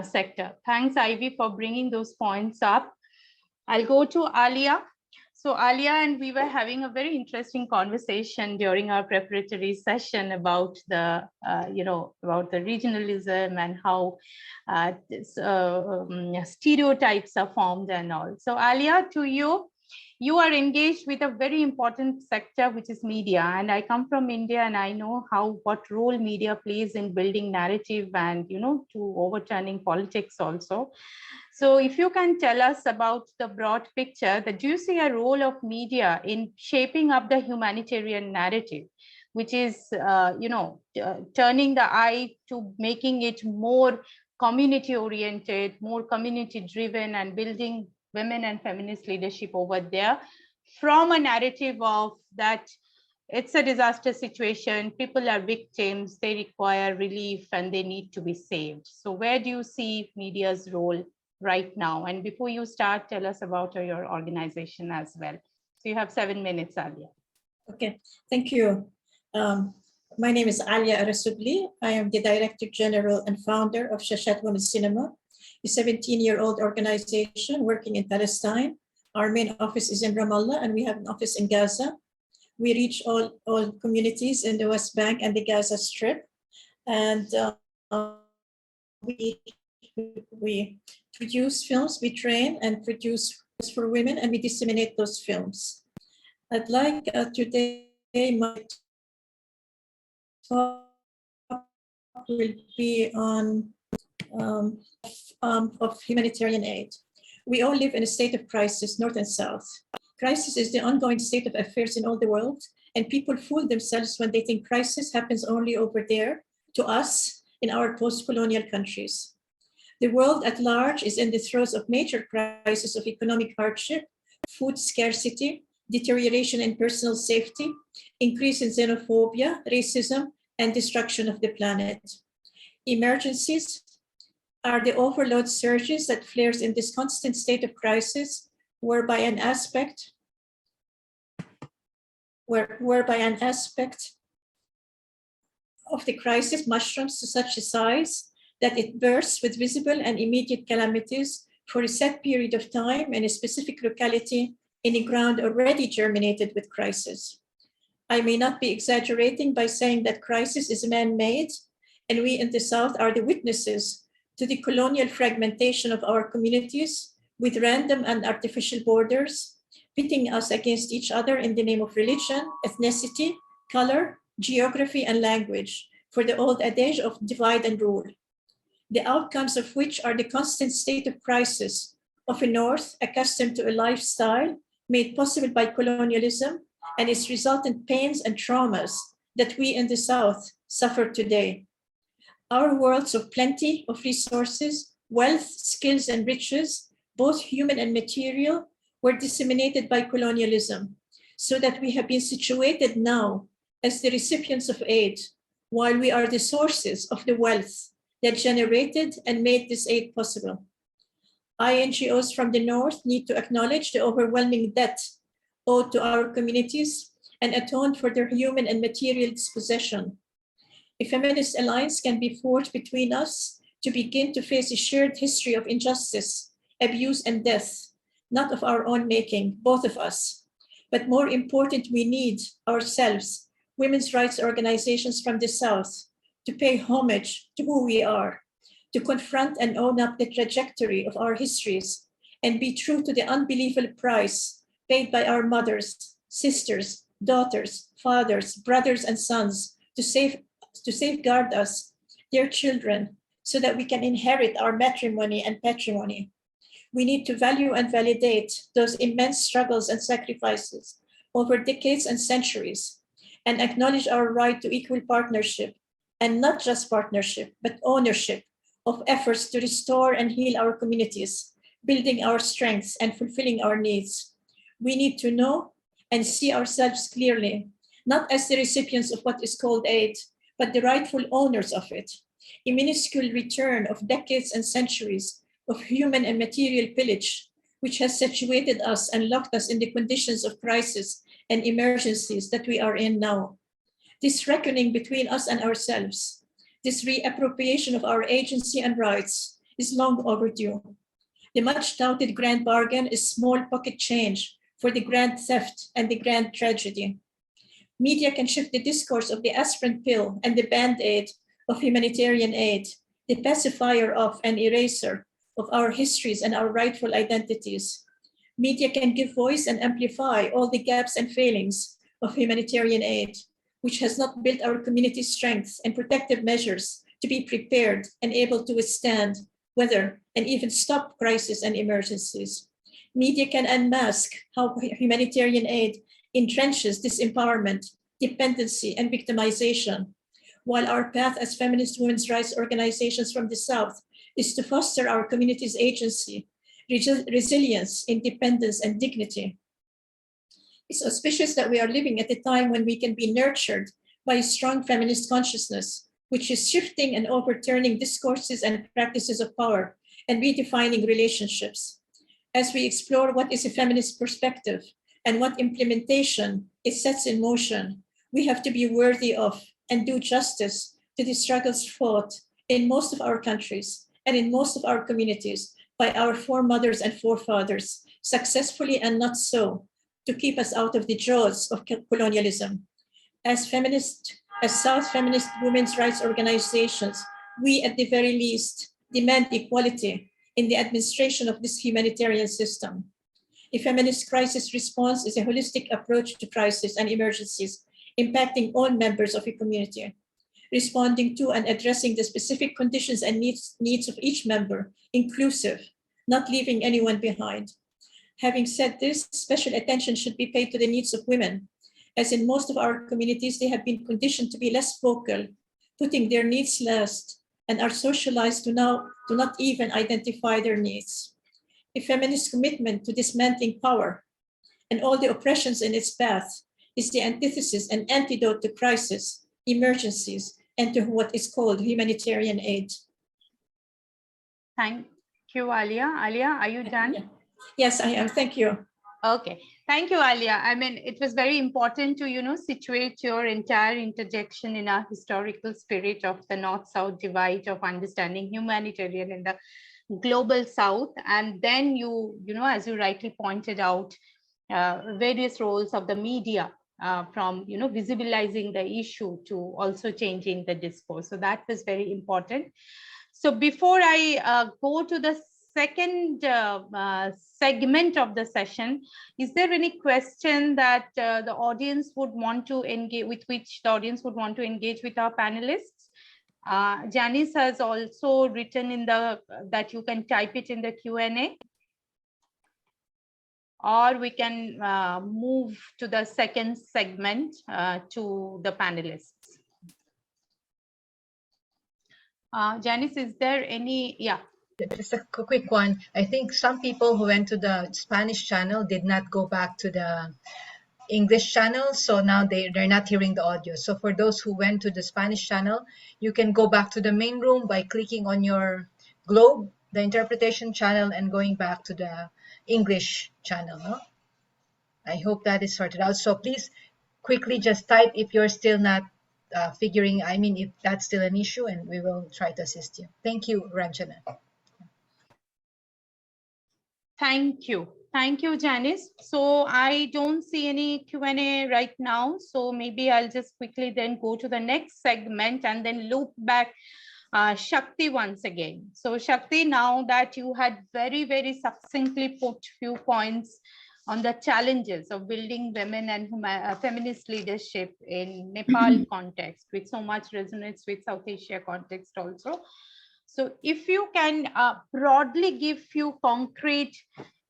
sector. Thanks, Ivy, for bringing those points up. I'll go to Alia. So Alia and we were having a very interesting conversation during our preparatory session about the, about the regionalism and how stereotypes are formed and all. So Alia, to you, you are engaged with a very important sector, which is media. And I come from India and I know what role media plays in building narrative and, to overturning politics also. So if you can tell us about the broad picture, do you see a role of media in shaping up the humanitarian narrative, which is, turning the eye to making it more community oriented, more community driven, and building women and feminist leadership over there from a narrative of that it's a disaster situation, people are victims, they require relief and they need to be saved. So where do you see media's role right now? And before you start, tell us about your organization as well. So you have 7 minutes, Alia. Okay, thank you. My name is Alia Arasubli. I am the Director General and founder of Shashat Women's Cinema, a 17-year-old organization working in Palestine. Our main office is in Ramallah and we have an office in Gaza. We reach all communities in the West Bank and the Gaza Strip. And we produce films, we train and produce for women, and we disseminate those films. I'd like today, my talk will be on of humanitarian aid. We all live in a state of crisis, North and South. Crisis is the ongoing state of affairs in all the world, and people fool themselves when they think crisis happens only over there, to us, in our post-colonial countries. The world at large is in the throes of major crises of economic hardship, food scarcity, deterioration in personal safety, increase in xenophobia, racism, and destruction of the planet. Emergencies are the overload surges that flares in this constant state of crisis, whereby an aspect of the crisis mushrooms to such a size that it bursts with visible and immediate calamities for a set period of time in a specific locality in a ground already germinated with crisis. I may not be exaggerating by saying that crisis is man-made, and we in the South are the witnesses to the colonial fragmentation of our communities with random and artificial borders, pitting us against each other in the name of religion, ethnicity, color, geography, and language, for the old adage of divide and rule. The outcomes of which are the constant state of crisis of a North accustomed to a lifestyle made possible by colonialism and its resultant pains and traumas that we in the South suffer today. Our worlds of plenty of resources, wealth, skills, and riches, both human and material, were disseminated by colonialism, so that we have been situated now as the recipients of aid, while we are the sources of the wealth that generated and made this aid possible. INGOs from the North need to acknowledge the overwhelming debt owed to our communities and atone for their human and material dispossession. A feminist alliance can be forged between us to begin to face a shared history of injustice, abuse, and death, not of our own making, both of us. But more important, we need ourselves, women's rights organizations from the South, to pay homage to who we are, to confront and own up the trajectory of our histories, and be true to the unbelievable price paid by our mothers, sisters, daughters, fathers, brothers, and sons to safeguard us, their children, so that we can inherit our matrimony and patrimony. We need to value and validate those immense struggles and sacrifices over decades and centuries, and acknowledge our right to equal partnership, and not just partnership, but ownership of efforts to restore and heal our communities, building our strengths and fulfilling our needs. We need to know and see ourselves clearly, not as the recipients of what is called aid, but the rightful owners of it. A minuscule return of decades and centuries of human and material pillage, which has situated us and locked us in the conditions of crisis and emergencies that we are in now. This reckoning between us and ourselves, this reappropriation of our agency and rights is long overdue. The much touted grand bargain is small pocket change for the grand theft and the grand tragedy. Media can shift the discourse of the aspirin pill and the band-aid of humanitarian aid, the pacifier of and eraser of our histories and our rightful identities. Media can give voice and amplify all the gaps and failings of humanitarian aid, which has not built our community strength and protective measures to be prepared and able to withstand, weather, and even stop crises and emergencies. Media can unmask how humanitarian aid entrenches disempowerment, dependency, and victimization, while our path as feminist women's rights organizations from the South is to foster our community's agency, resilience, independence, and dignity. It's auspicious that we are living at a time when we can be nurtured by a strong feminist consciousness, which is shifting and overturning discourses and practices of power and redefining relationships. As we explore what is a feminist perspective and what implementation it sets in motion, we have to be worthy of and do justice to the struggles fought in most of our countries and in most of our communities by our foremothers and forefathers, successfully and not so, to keep us out of the jaws of colonialism. As South feminist women's rights organizations, we at the very least demand equality in the administration of this humanitarian system. A feminist crisis response is a holistic approach to crisis and emergencies impacting all members of a community, responding to and addressing the specific conditions and needs of each member, inclusive, not leaving anyone behind. Having said this, special attention should be paid to the needs of women, as in most of our communities, they have been conditioned to be less vocal, putting their needs last, and are socialized to now do not even identify their needs. A feminist commitment to dismantling power and all the oppressions in its path is the antithesis and antidote to crisis, emergencies, and to what is called humanitarian aid. Thank you, Alia. Alia, are you done? Yes, I am. Thank you. Okay, thank you, Alia. I mean, it was very important to, situate your entire interjection in a historical spirit of the North-South divide of understanding humanitarian in the global South. And then as you rightly pointed out, various roles of the media from, visibilizing the issue to also changing the discourse. So that was very important. So before I go to the second segment of the session, is there any question that the audience would want to engage with, which the audience would want to engage with our panelists? Janice has also written in that you can type it in the Q&A, or we can move to the second segment to the panelists. Janice, is there any? Yeah. Just a quick one. I think some people who went to the Spanish channel did not go back to the English channel, so now they're not hearing the audio. So for those who went to the Spanish channel, you can go back to the main room by clicking on your globe, the interpretation channel, and going back to the English channel. No? I hope that is sorted out. So please quickly just type if you're still not if that's still an issue, and we will try to assist you. Thank you, Ranjana. Thank you. Thank you, Janice. So I don't see any Q&A right now. So maybe I'll just quickly then go to the next segment and then loop back Shakti once again. So Shakti, now that you had very, very succinctly put few points on the challenges of building women and feminist leadership in Nepal context, with so much resonance with South Asia context also. So if you can broadly give few concrete,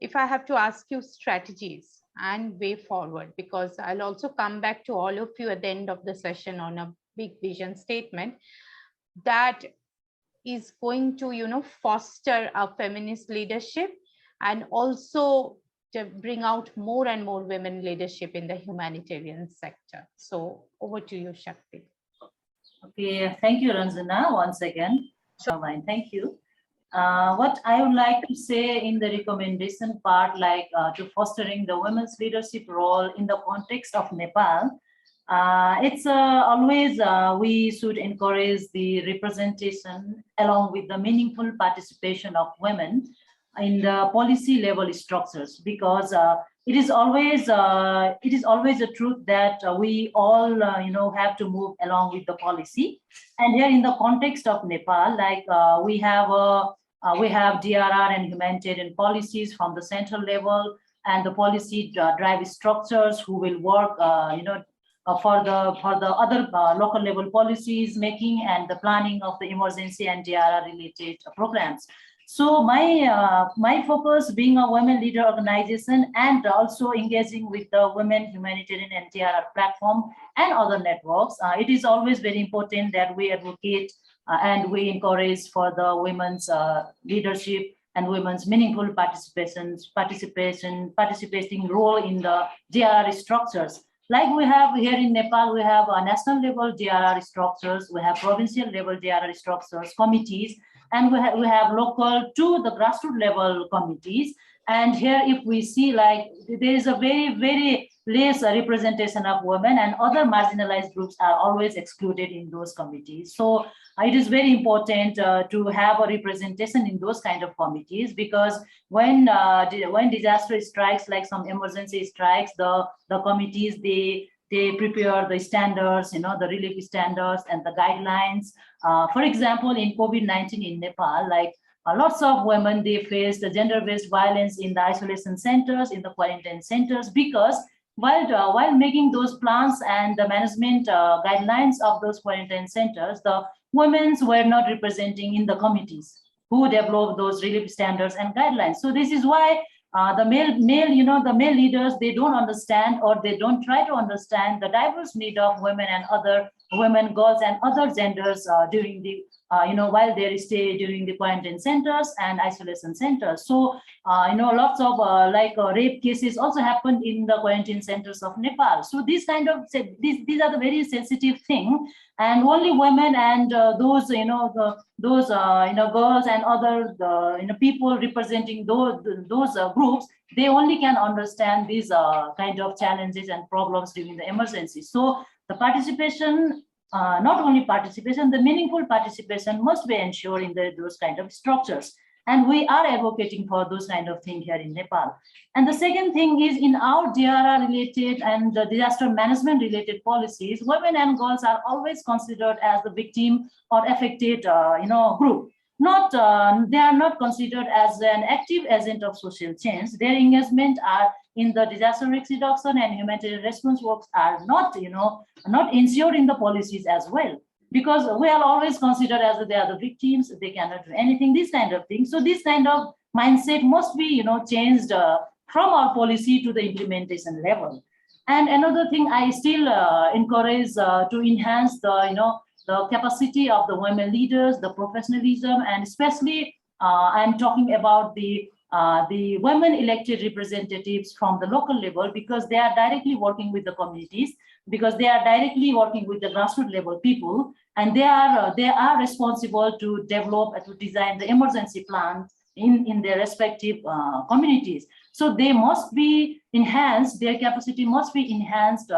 if I have to ask you, strategies and way forward, because I'll also come back to all of you at the end of the session on a big vision statement that is going to, foster a feminist leadership and also to bring out more and more women leadership in the humanitarian sector. So over to you, Shakrti. Okay, thank you, Ranjana, once again. Thank you. What I would like to say in the recommendation part, like to fostering the women's leadership role in the context of Nepal, it's always we should encourage the representation along with the meaningful participation of women in the policy level structures, because it is always a truth that we all have to move along with the policy. And here in the context of Nepal, like we have DRR and humanitarian policies from the central level, and the policy drive structures who will work for the other local level policies making and the planning of the emergency and DRR related programs. So my focus, being a women leader organization and also engaging with the women humanitarian and DRR platform and other networks, it is always very important that we advocate and we encourage for the women's leadership and women's meaningful participating role in the DRR structures. Like we have here in Nepal, we have national level DRR structures, we have provincial level DRR structures, committees, and we have local to the grassroots level committees. And here, if we see, like, there is a very, very less representation of women, and other marginalized groups are always excluded in those committees. So it is very important to have a representation in those kind of committees, because when disaster strikes, like some emergency strikes, the committees, they prepare the standards, the relief standards and the guidelines. For example, in COVID-19 in Nepal, like lots of women, they face the gender-based violence in the isolation centers, in the quarantine centers, because while making those plans and the management guidelines of those quarantine centers, the women were not representing in the committees who developed those relief standards and guidelines. So this is why the male leaders, they don't understand, or they don't try to understand the diverse need of women and other women, girls and other genders during the while they stay during the quarantine centers and isolation centers. So lots of rape cases also happened in the quarantine centers of Nepal. So these kind of these are the very sensitive thing, and only women and those girls and other people representing those groups, they only can understand these kind of challenges and problems during the emergency. So the participation, not only participation, the meaningful participation must be ensured in those kind of structures. And we are advocating for those kind of things here in Nepal. And the second thing is, in our DRR related and the disaster management related policies, women and girls are always considered as the victim or affected group. They are not considered as an active agent of social change. Their engagement are in the disaster risk reduction and humanitarian response works are not ensured in the policies as well, because we are always considered as they are the victims, they cannot do anything, this kind of thing. So this kind of mindset must be changed from our policy to the implementation level. And another thing, I still encourage to enhance the capacity of the women leaders, the professionalism, and especially I'm talking about the women elected representatives from the local level, because they are directly working with the communities, because they are directly working with the grassroots level people, and they are responsible to develop and to design the emergency plans in their respective communities. So they must be enhanced, their capacity must be enhanced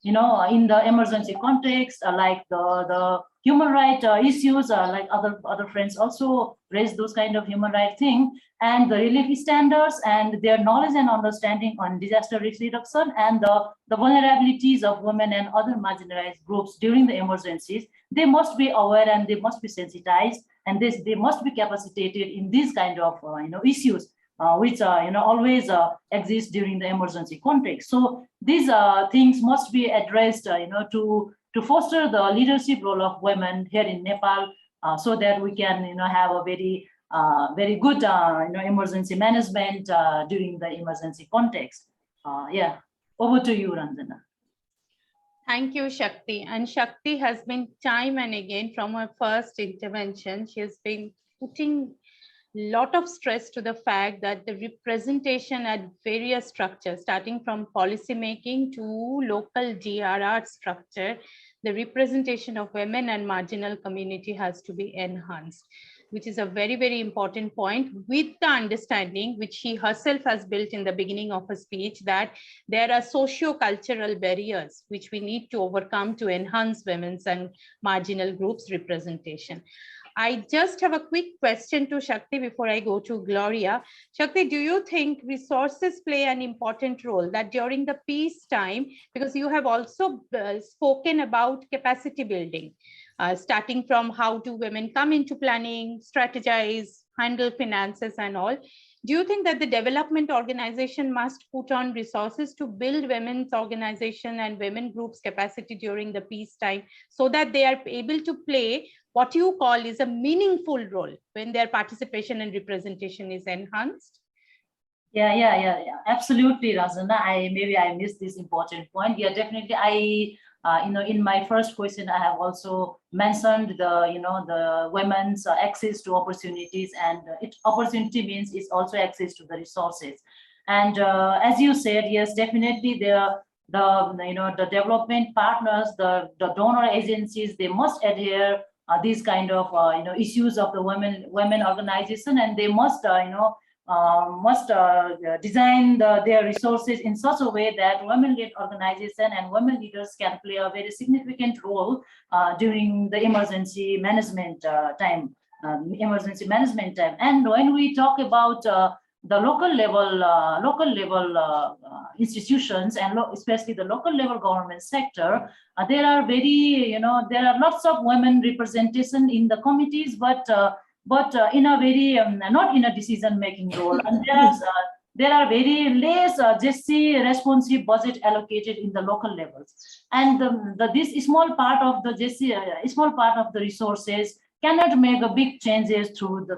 in the emergency context, like the human rights issues, like other friends also raise those kind of human rights thing, and the relief standards, and their knowledge and understanding on disaster risk reduction and the vulnerabilities of women and other marginalized groups during the emergencies. They must be aware and they must be sensitized, and they must be capacitated in these kind of issues, which always exist during the emergency context. So these things must be addressed, to foster the leadership role of women here in Nepal, so that we can have a very good emergency management during the emergency context. Yeah, over to you, Ranjana. Thank you, Shakrti. And Shakrti has been time and again from her first intervention, she has been putting lot of stress to the fact that the representation at various structures, starting from policy making to local GRR structure, the representation of women and marginal community has to be enhanced, which is a very, very important point, with the understanding which she herself has built in the beginning of her speech, that there are socio-cultural barriers which we need to overcome to enhance women's and marginal groups representation. I just have a quick question to Shakrti before I go to Gloria. Shakrti, do you think resources play an important role, that during the peace time, because you have also spoken about capacity building, starting from how do women come into planning, strategize, handle finances and all. Do you think that the development organization must put on resources to build women's organization and women groups capacity during the peacetime, so that they are able to play what you call is a meaningful role when their participation and representation is enhanced? Yeah. Absolutely, Ranjana. Maybe I missed this important point. Yeah, definitely. In my first question, I have also mentioned the women's access to opportunities, and opportunity means it's also access to the resources. And as you said, yes, definitely the development partners, the donor agencies, they must adhere these kind of issues of the women organization, and they must design their resources in such a way that women-led organization and women leaders can play a very significant role during the emergency management time. And when we talk about the local level institutions, and especially the local level government sector, there are there are lots of women representation in the committees, but in a very not in a decision-making role, and there are very less JC responsive budget allocated in the local levels, and this small part of the JC, small part of the resources cannot make a big changes through the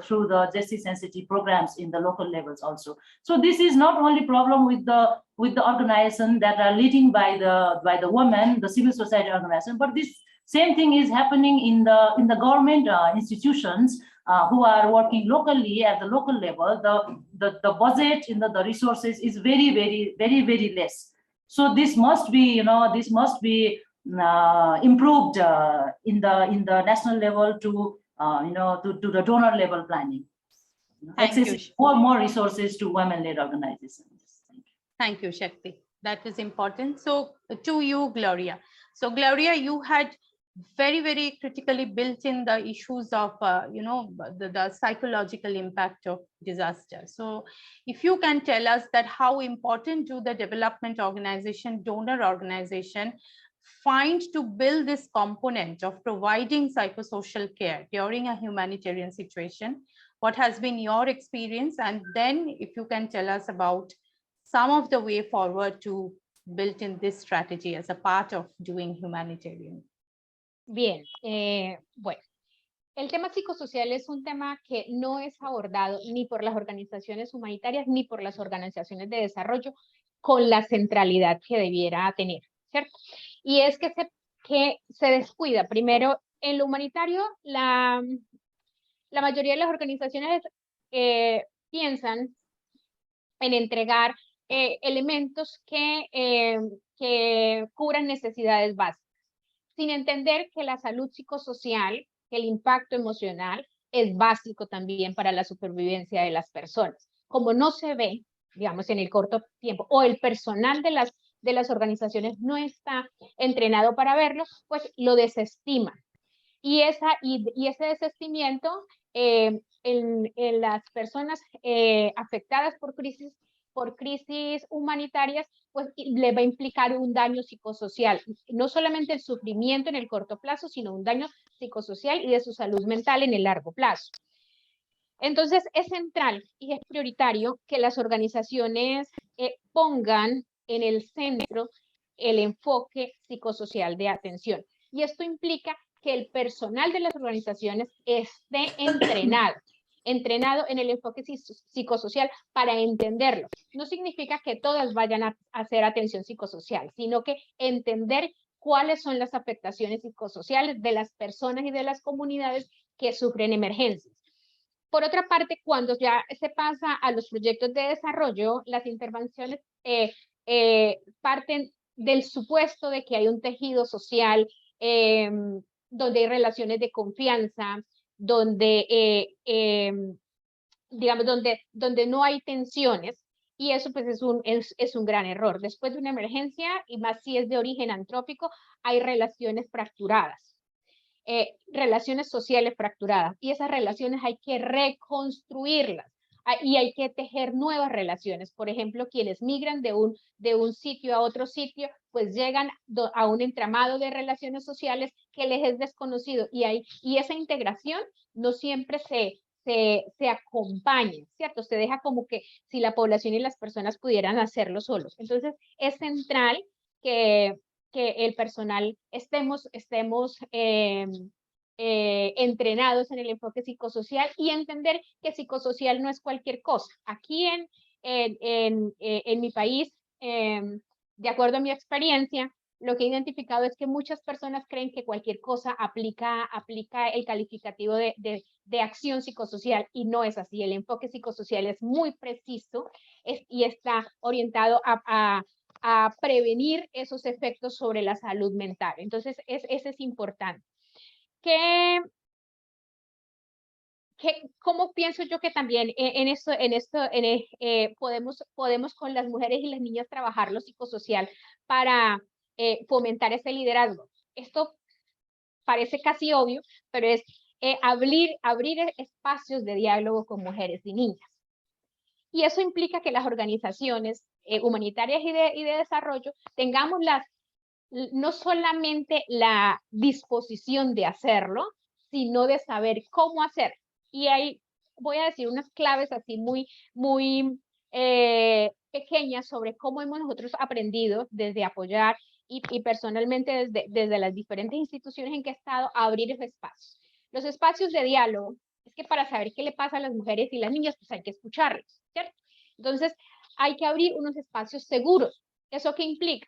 JC sensitive programs in the local levels also. So this is not only problem with the organization that are leading by the women, the civil society organization, but this same thing is happening in the government institutions who are working locally at the local level. The budget in the resources is very less. So this must be improved in the national level to the donor level planning. Access more resources to women-led organizations. Thank you, Shakrti. That is important. So to you, Gloria. So Gloria, you had very critically built in the issues of the psychological impact of disaster. So if you can tell us that how important do the development organization, donor organization, find to build this component of providing psychosocial care during a humanitarian situation? What has been your experience? And then if you can tell us about some of the way forward to build in this strategy as a part of doing humanitarian. Bien, bueno, el tema psicosocial es un tema que no es abordado ni por las organizaciones humanitarias ni por las organizaciones de desarrollo con la centralidad que debiera tener, ¿cierto? Y es que se descuida. Primero, en lo humanitario, la mayoría de las organizaciones piensan en entregar elementos que cubran necesidades básicas, sin entender que la salud psicosocial, que el impacto emocional es básico también para la supervivencia de las personas. Como no se ve, digamos, en el corto tiempo, o el personal de las organizaciones no está entrenado para verlo, pues lo desestiman. Y ese desestimiento en las personas afectadas por crisis humanitarias, pues le va a implicar un daño psicosocial, no solamente el sufrimiento en el corto plazo, sino un daño psicosocial y de su salud mental en el largo plazo. Entonces es central y es prioritario que las organizaciones pongan en el centro el enfoque psicosocial de atención. Y esto implica que el personal de las organizaciones esté entrenado en el enfoque psicosocial para entenderlo. No significa que todas vayan a hacer atención psicosocial, sino que entender cuáles son las afectaciones psicosociales de las personas y de las comunidades que sufren emergencias. Por otra parte, cuando ya se pasa a los proyectos de desarrollo, las intervenciones parten del supuesto de que hay un tejido social donde hay relaciones de confianza, donde, digamos, donde no hay tensiones, y eso pues es un gran error. Después de una emergencia, y más si es de origen antrópico, hay relaciones fracturadas. Relaciones sociales fracturadas, y esas relaciones hay que reconstruirlas y hay que tejer nuevas relaciones. Por ejemplo, quienes migran de un sitio a otro sitio, pues llegan a un entramado de relaciones sociales que les es desconocido, y esa integración no siempre se acompaña, ¿cierto? Se deja como que si la población y las personas pudieran hacerlo solos. Entonces, es central que el personal estemos entrenados en el enfoque psicosocial, y entender que psicosocial no es cualquier cosa. Aquí en mi país, de acuerdo a mi experiencia, lo que he identificado es que muchas personas creen que cualquier cosa aplica el calificativo de acción psicosocial, y no es así. El enfoque psicosocial es muy preciso y está orientado a prevenir esos efectos sobre la salud mental. Entonces, ese es importante. ¿Cómo pienso yo que también podemos con las mujeres y las niñas trabajar lo psicosocial para fomentar ese liderazgo? Esto parece casi obvio, pero es abrir espacios de diálogo con mujeres y niñas. Y eso implica que las organizaciones humanitarias y de desarrollo tengamos no solamente la disposición de hacerlo, sino de saber cómo hacer. Y ahí voy a decir unas claves así muy pequeñas sobre cómo hemos nosotros aprendido desde APOYAR y personalmente desde las diferentes instituciones en que he estado, a abrir esos espacios. Los espacios de diálogo es que para saber qué le pasa a las mujeres y las niñas, pues hay que escucharlas, ¿cierto? Entonces, hay que abrir unos espacios seguros. ¿Eso qué implica?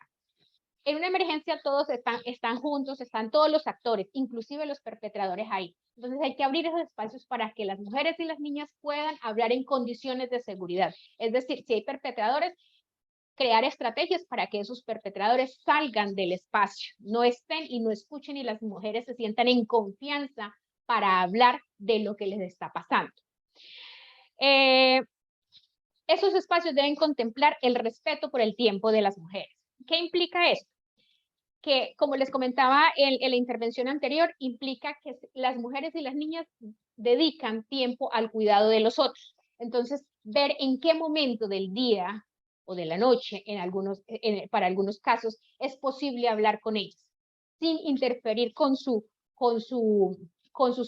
En una emergencia todos están juntos, están todos los actores, inclusive los perpetradores ahí. Entonces hay que abrir esos espacios para que las mujeres y las niñas puedan hablar en condiciones de seguridad. Es decir, si hay perpetradores, crear estrategias para que esos perpetradores salgan del espacio, no estén y no escuchen, y las mujeres se sientan en confianza para hablar de lo que les está pasando. Esos espacios deben contemplar el respeto por el tiempo de las mujeres. ¿Qué implica esto? Que, como les comentaba en la intervención anterior, implica que las mujeres y las niñas dedican tiempo al cuidado de los otros. Entonces, ver en qué momento del día o de la noche, para algunos casos, es posible hablar con ellas, sin interferir con sus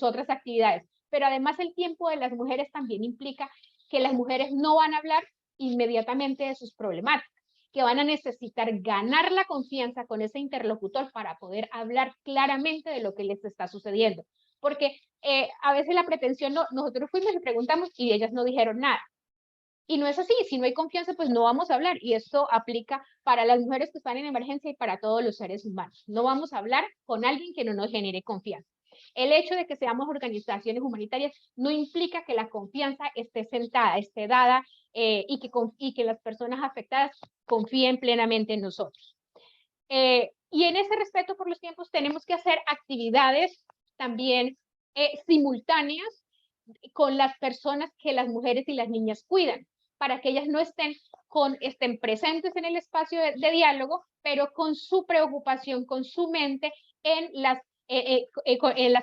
otras actividades. Pero además, el tiempo de las mujeres también implica que las mujeres no van a hablar inmediatamente de sus problemáticas, que van a necesitar ganar la confianza con ese interlocutor para poder hablar claramente de lo que les está sucediendo. Porque a veces la pretensión, nosotros fuimos y preguntamos y ellas no dijeron nada. Y no es así. Si no hay confianza, pues no vamos a hablar. Y esto aplica para las mujeres que están en emergencia y para todos los seres humanos. No vamos a hablar con alguien que no nos genere confianza. El hecho de que seamos organizaciones humanitarias no implica que la confianza esté sentada, esté dada, y que las personas afectadas confíen plenamente en nosotros. Y en ese respeto por los tiempos tenemos que hacer actividades también simultáneas con las personas que las mujeres y las niñas cuidan, para que ellas no estén presentes en el espacio de diálogo, pero con su preocupación, con su mente en las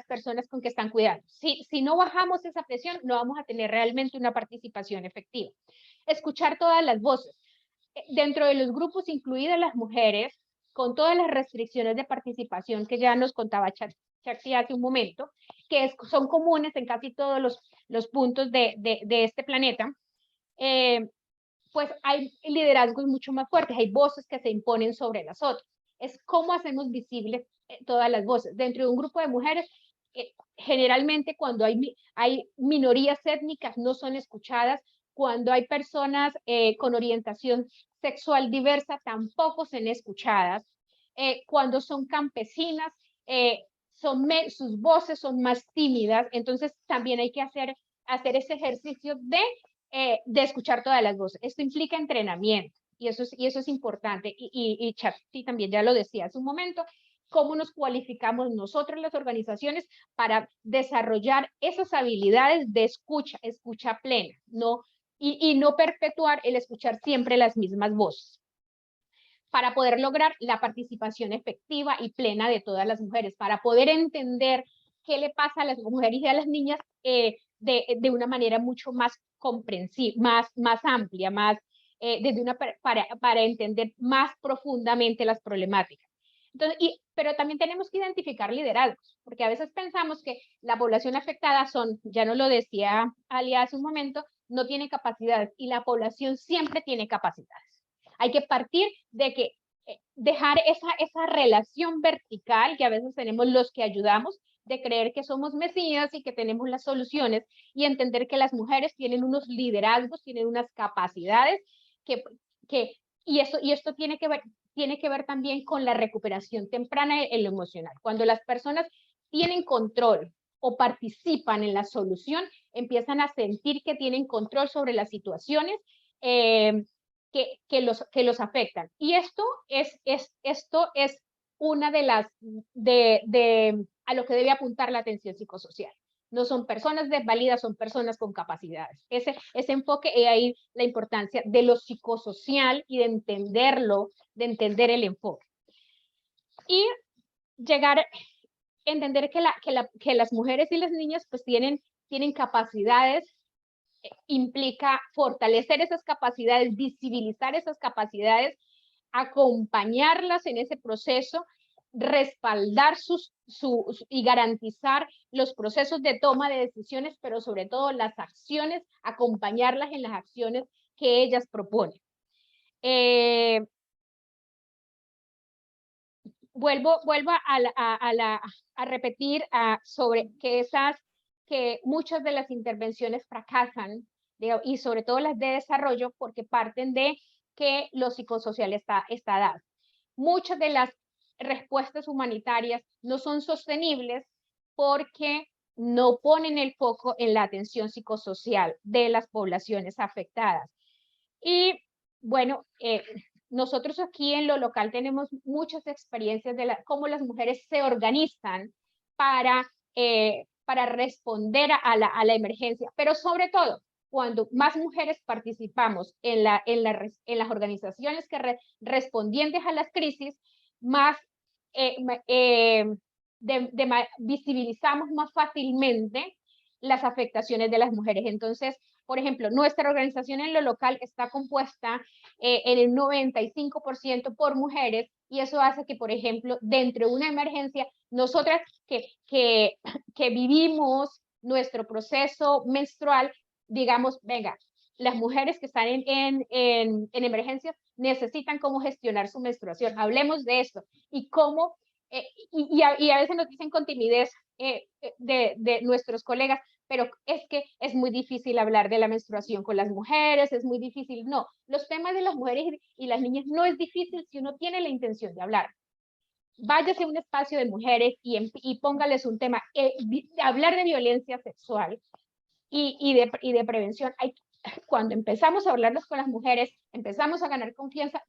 personas con que están cuidando. Si no bajamos esa presión, no vamos a tener realmente una participación efectiva. Escuchar todas las voces. Dentro de los grupos, incluidas las mujeres, con todas las restricciones de participación que ya nos contaba Shakrti hace un momento, que son comunes en casi todos los puntos de este planeta, pues hay liderazgos mucho más fuertes, hay voces que se imponen sobre las otras. Es cómo hacemos visibles todas las voces. Dentro de un grupo de mujeres, generalmente cuando hay minorías étnicas no son escuchadas, cuando hay personas con orientación sexual diversa tampoco son escuchadas, cuando son campesinas, sus voces son más tímidas. Entonces también hay que hacer hacer ese ejercicio de escuchar todas las voces. Esto implica entrenamiento y eso es importante. Y Shakrti también ya lo decía hace un momento, cómo nos cualificamos nosotros las organizaciones para desarrollar esas habilidades de escucha plena, y no perpetuar el escuchar siempre las mismas voces, para poder lograr la participación efectiva y plena de todas las mujeres, para poder entender qué le pasa a las mujeres y a las niñas de una manera mucho más comprensiva, más amplia, para entender más profundamente las problemáticas. Entonces, pero también tenemos que identificar liderazgos, porque a veces pensamos que la población afectada ya nos lo decía Alia hace un momento, no tiene capacidades, y la población siempre tiene capacidades. Hay que partir de que dejar esa relación vertical que a veces tenemos los que ayudamos, de creer que somos mesías y que tenemos las soluciones, y entender que las mujeres tienen unos liderazgos, tienen unas capacidades y esto tiene que ver también con la recuperación temprana en lo emocional. Cuando las personas tienen control o participan en la solución, empiezan a sentir que tienen control sobre las situaciones que los afectan. Y esto es una de las a lo que debe apuntar la atención psicosocial. No son personas desvalidas, son personas con capacidades. Ese enfoque, y ahí la importancia de lo psicosocial y de entenderlo, de entender el enfoque. Y llegar a entender que las mujeres y las niñas pues tienen capacidades, implica fortalecer esas capacidades, visibilizar esas capacidades, acompañarlas en ese proceso, respaldar y garantizar los procesos de toma de decisiones, pero sobre todo las acciones, acompañarlas en las acciones que ellas proponen. Vuelvo a repetir sobre que muchas de las intervenciones fracasan, y sobre todo las de desarrollo, porque parten de que lo psicosocial está dado. Muchas de las respuestas humanitarias no son sostenibles porque no ponen el foco en la atención psicosocial de las poblaciones afectadas. Y bueno, nosotros aquí en lo local tenemos muchas experiencias de cómo las mujeres se organizan para responder a la emergencia, pero sobre todo, cuando más mujeres participamos en las organizaciones que respondientes a las crisis, más visibilizamos más fácilmente las afectaciones de las mujeres. Entonces, por ejemplo, nuestra organización en lo local está compuesta en el 95% por mujeres, y eso hace que, por ejemplo, dentro de una emergencia, nosotras que vivimos nuestro proceso menstrual, digamos, venga, las mujeres que están en emergencias necesitan cómo gestionar su menstruación. Hablemos de esto y cómo, y a veces nos dicen con timidez de nuestros colegas, pero es que es muy difícil hablar de la menstruación con las mujeres, es muy difícil. No, los temas de las mujeres y las niñas no es difícil si uno tiene la intención de hablar. Váyase a un espacio de mujeres y póngales un tema, hablar de violencia sexual y de prevención. Cuando empezamos a hablarlos con las mujeres, empezamos a ganar confianza,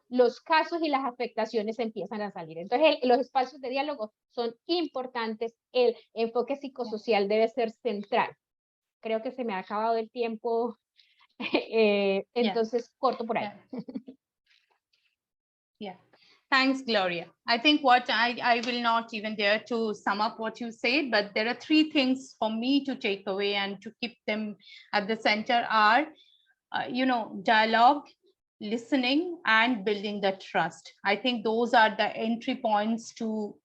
los casos y las afectaciones empiezan a salir. Entonces, los espacios de diálogo son importantes, el enfoque psicosocial debe ser central. Creo que se me ha acabado el tiempo, entonces corto por ahí. Yeah. Thanks, Gloria. I think what I will not even dare to sum up what you said, but there are three things for me to take away and to keep them at the center are, dialogue, listening, and building the trust. I think those are the entry points to,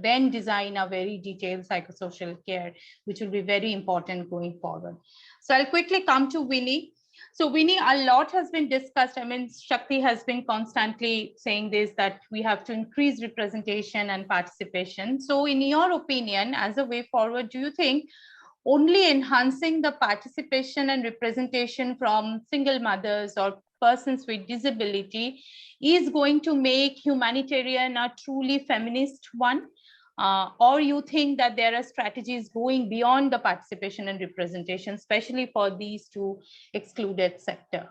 then design a very detailed psychosocial care, which will be very important going forward. So I'll quickly come to Winnie. So Winnie, a lot has been discussed. I mean, Shakrti has been constantly saying this, that we have to increase representation and participation. So in your opinion, as a way forward, do you think only enhancing the participation and representation from single mothers or persons with disability is going to make humanitarian a truly feminist one? or you think that there are strategies going beyond the participation and representation, especially for these two excluded sectors?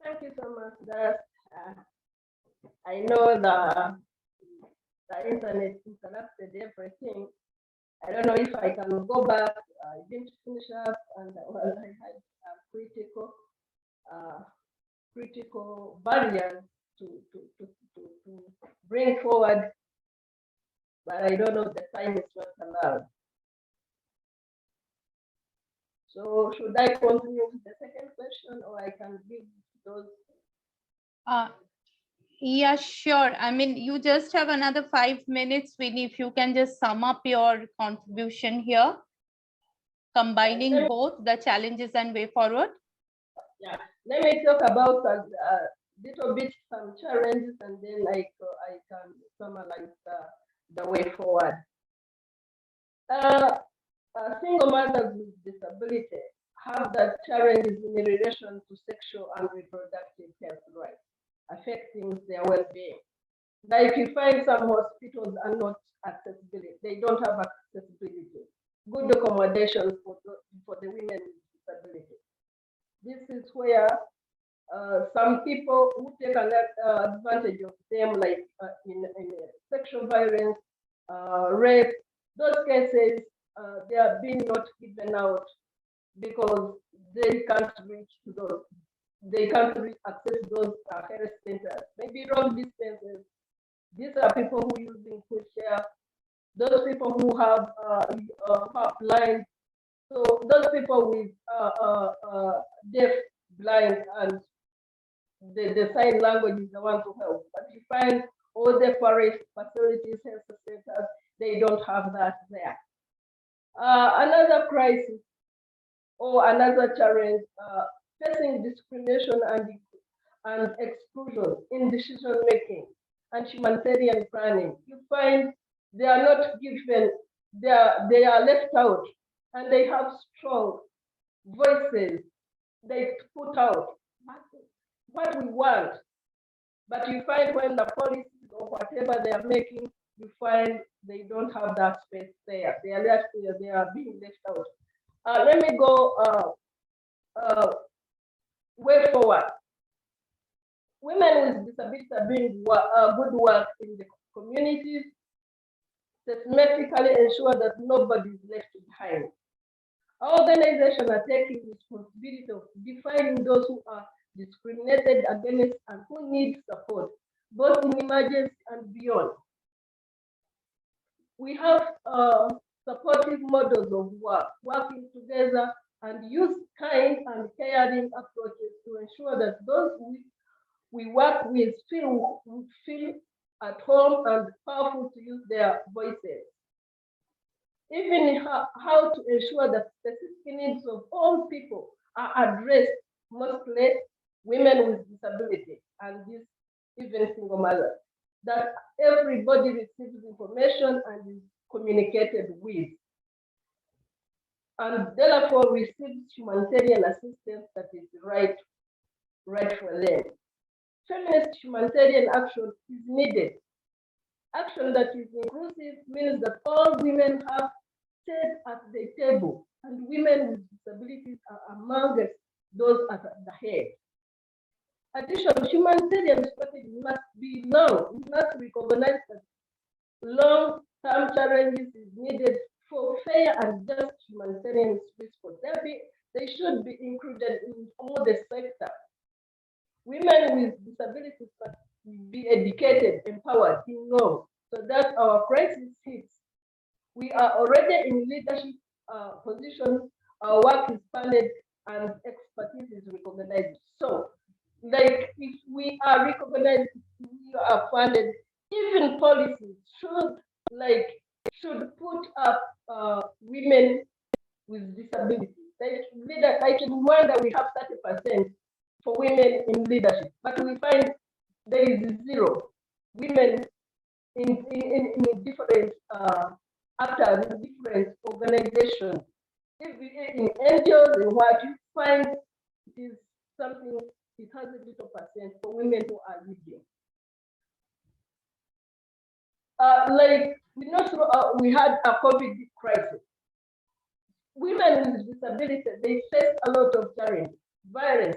Thank you so much. That I know the internet interrupted everything. I don't know if I can go back. I didn't finish up, and well, I had critical barriers to bring forward, but I don't know, the time is not allowed. So should I continue with the second question, or I can give those? Yeah, sure. I mean, you just have another 5 minutes, Winnie, if you can just sum up your contribution here, combining both the challenges and way forward. Yeah, let me talk about a little bit some challenges, and then I can summarize the way forward. Single mothers with disability have the challenges in relation to sexual and reproductive health rights, affecting their well-being. Like you find some hospitals are not accessible; they don't have accessibility, good accommodation for the women with disability. This is where some people who take advantage of them, like in sexual violence, rape, those cases, they are being not given out because they can't reach to those. They can't access those health centers. Maybe long distances. These are people who are using wheelchair. Those people who have blind. So those people with deaf, blind, and the sign language is the one to help. But you find all the parish facilities, health centers, they don't have that there. Another crisis or another challenge, facing discrimination and exclusion in decision making and humanitarian planning. You find they are not given, they are left out, and they have strong voices. They put out what we want, but you find when the policies or whatever they are making, you find they don't have that space there. They are left there, they are being left out. Let me go way forward. Women with disabilities are doing good work in the communities, systematically ensure that nobody is left behind. Our organizations are taking responsibility of defining those who are discriminated against and who need support, both in emergency and beyond. We have supportive models of work, working together, and use kind and caring approaches to ensure that those we work with feel at home and powerful to use their voices. Even how to ensure that specific needs of all people are addressed, mostly women with disability and this even single mothers, that everybody receives information and is communicated with, and therefore receives humanitarian assistance that is right for them. Feminist humanitarian action is needed. Action that is inclusive means that all women have seat at the table, and women with disabilities are among those at the head. Additionally, humanitarian strategy must be long. We must recognize that long-term challenges is needed for fair and just humanitarian response. They should be included in all the sectors. Women with disabilities must be educated, empowered, involved, so that our crisis hits. We are already in leadership positions. Our work is funded and expertise is recognized. So, like if we are recognized, we are funded, even policies should put up women with disabilities. Like in Rwanda, we have 30% for women in leadership, but we find there is zero women in different actors, in different organizations. In NGOs, in what you find it is something, it has a little percent for women who are leading. like we had a COVID crisis. Women with disabilities, they face a lot of challenges, violence.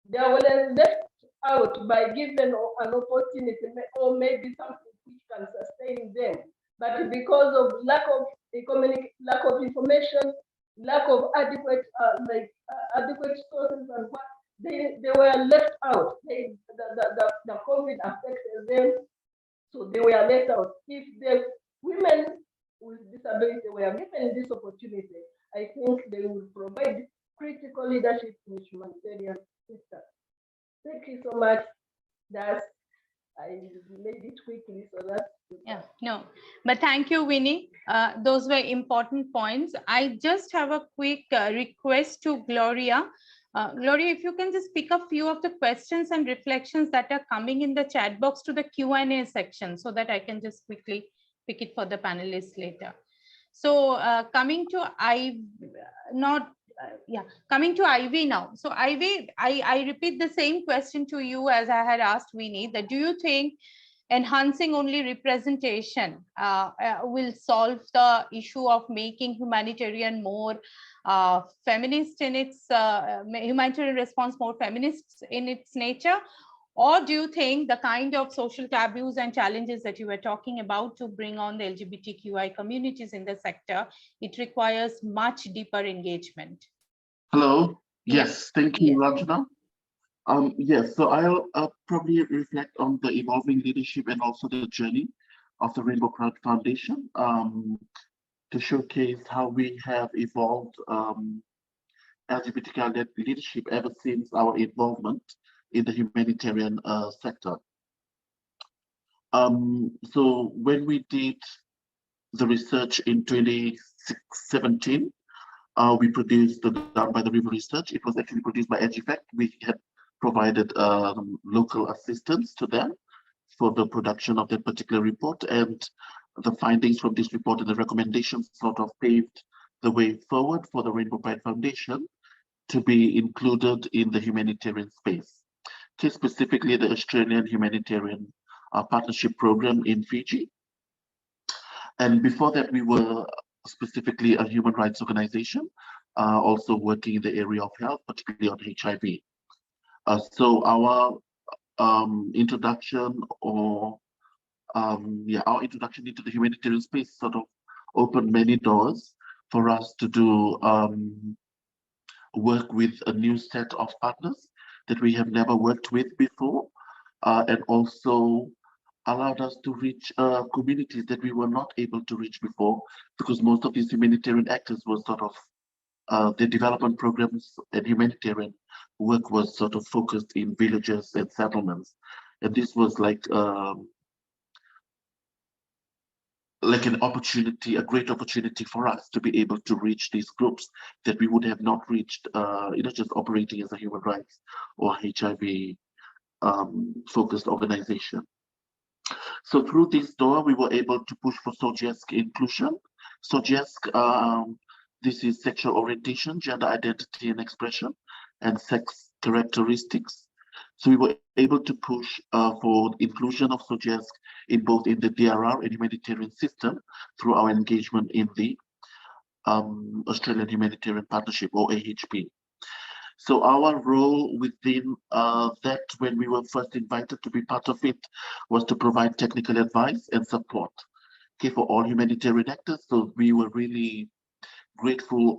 They were left out by given an opportunity or maybe something which can sustain them. But because of lack of information, lack of adequate adequate sources and what they were left out. The COVID affected them, so they were left out. If the women with disability were given this opportunity, I think they will provide critical leadership in humanitarian system. Thank you so much. I made it quickly so that. Yeah, no, but thank you, Winnie. Those were important points. I just have a quick request to Gloria. Gloria, if you can just pick a few of the questions and reflections that are coming in the chat box to the Q&A section so that I can just quickly pick it for the panelists later. So coming to coming to Ivy now. So Ivy, I repeat the same question to you as I had asked Winnie, that do you think enhancing only representation will solve the issue of making humanitarian more feminist in its humanitarian response more feminist in its nature? Or do you think the kind of social taboos and challenges that you were talking about to bring on the LGBTQI communities in the sector, it requires much deeper engagement? Hello. Yes, thank you, Ranjana. Yes, so I'll probably reflect on the evolving leadership and also the journey of the Rainbow Pride Foundation to showcase how we have evolved LGBTQI leadership ever since our involvement in the humanitarian sector. So when we did the research in 2017, we produced the Down by the River research. It was actually produced by EduFact. We had provided local assistance to them for the production of that particular report, and the findings from this report and the recommendations sort of paved the way forward for the Rainbow Pride Foundation to be included in the humanitarian space. Specifically, the Australian Humanitarian Partnership Program in Fiji. And before that, we were specifically a human rights organization, also working in the area of health, particularly on HIV. So our introduction our introduction into the humanitarian space sort of opened many doors for us to do work with a new set of partners that we have never worked with before, and also allowed us to reach communities that we were not able to reach before, because most of these humanitarian actors were sort of, their development programs and humanitarian work was sort of focused in villages and settlements. And this was like an opportunity, a great opportunity for us to be able to reach these groups that we would have not reached, just operating as a human rights or HIV focused organization. So through this door, we were able to push for SOGIESC inclusion. SOGIESC, this is sexual orientation, gender identity and expression, and sex characteristics. So we were able to push for inclusion of SOGIESC in both in the DRR and humanitarian system through our engagement in the Australian Humanitarian Partnership, or AHP. So our role within that, when we were first invited to be part of it, was to provide technical advice and support, for all humanitarian actors. So we were really grateful,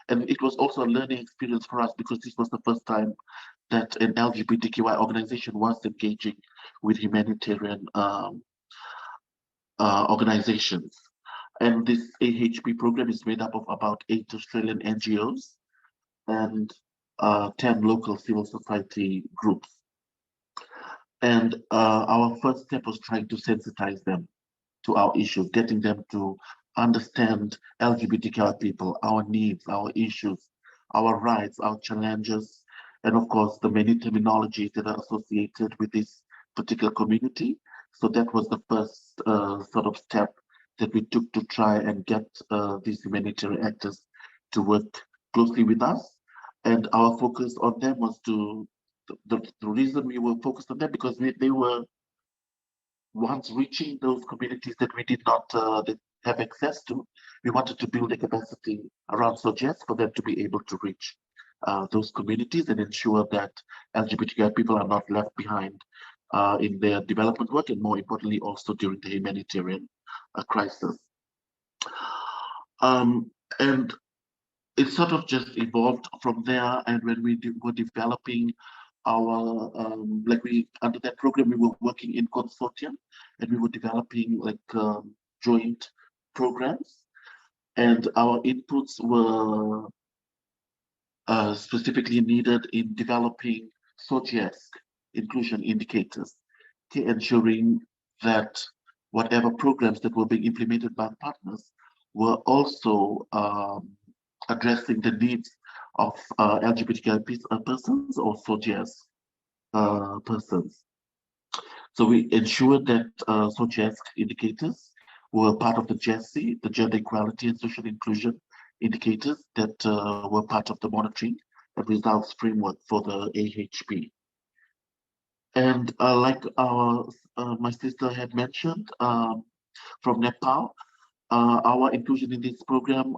and it was also a learning experience for us, because this was the first time that an LGBTQI organization was engaging with humanitarian organizations. And this AHP program is made up of about 8 Australian NGOs and 10 local civil society groups. And our first step was trying to sensitize them to our issues, getting them to understand LGBTQI people, our needs, our issues, our rights, our challenges, and of course, the many terminologies that are associated with this particular community. So that was the first sort of step that we took to try and get these humanitarian actors to work closely with us. And our focus on them was to, the reason we were focused on them, because they were once reaching those communities that we did not have access to, we wanted to build a capacity around SOGES for them to be able to reach those communities and ensure that LGBTQI people are not left behind in their development work, and more importantly, also during the humanitarian crisis. And it sort of just evolved from there. And when we were developing our, under that program, we were working in consortium, and we were developing joint programs. And our inputs were specifically needed in developing SOGES inclusion indicators, ensuring that whatever programs that were being implemented by partners were also addressing the needs of LGBTQI persons or SOGES persons. So we ensured that SOGES indicators were part of the GESI, the Gender Equality and Social Inclusion indicators that were part of the monitoring and results framework for the AHP. And like my sister had mentioned, from Nepal, our inclusion in this program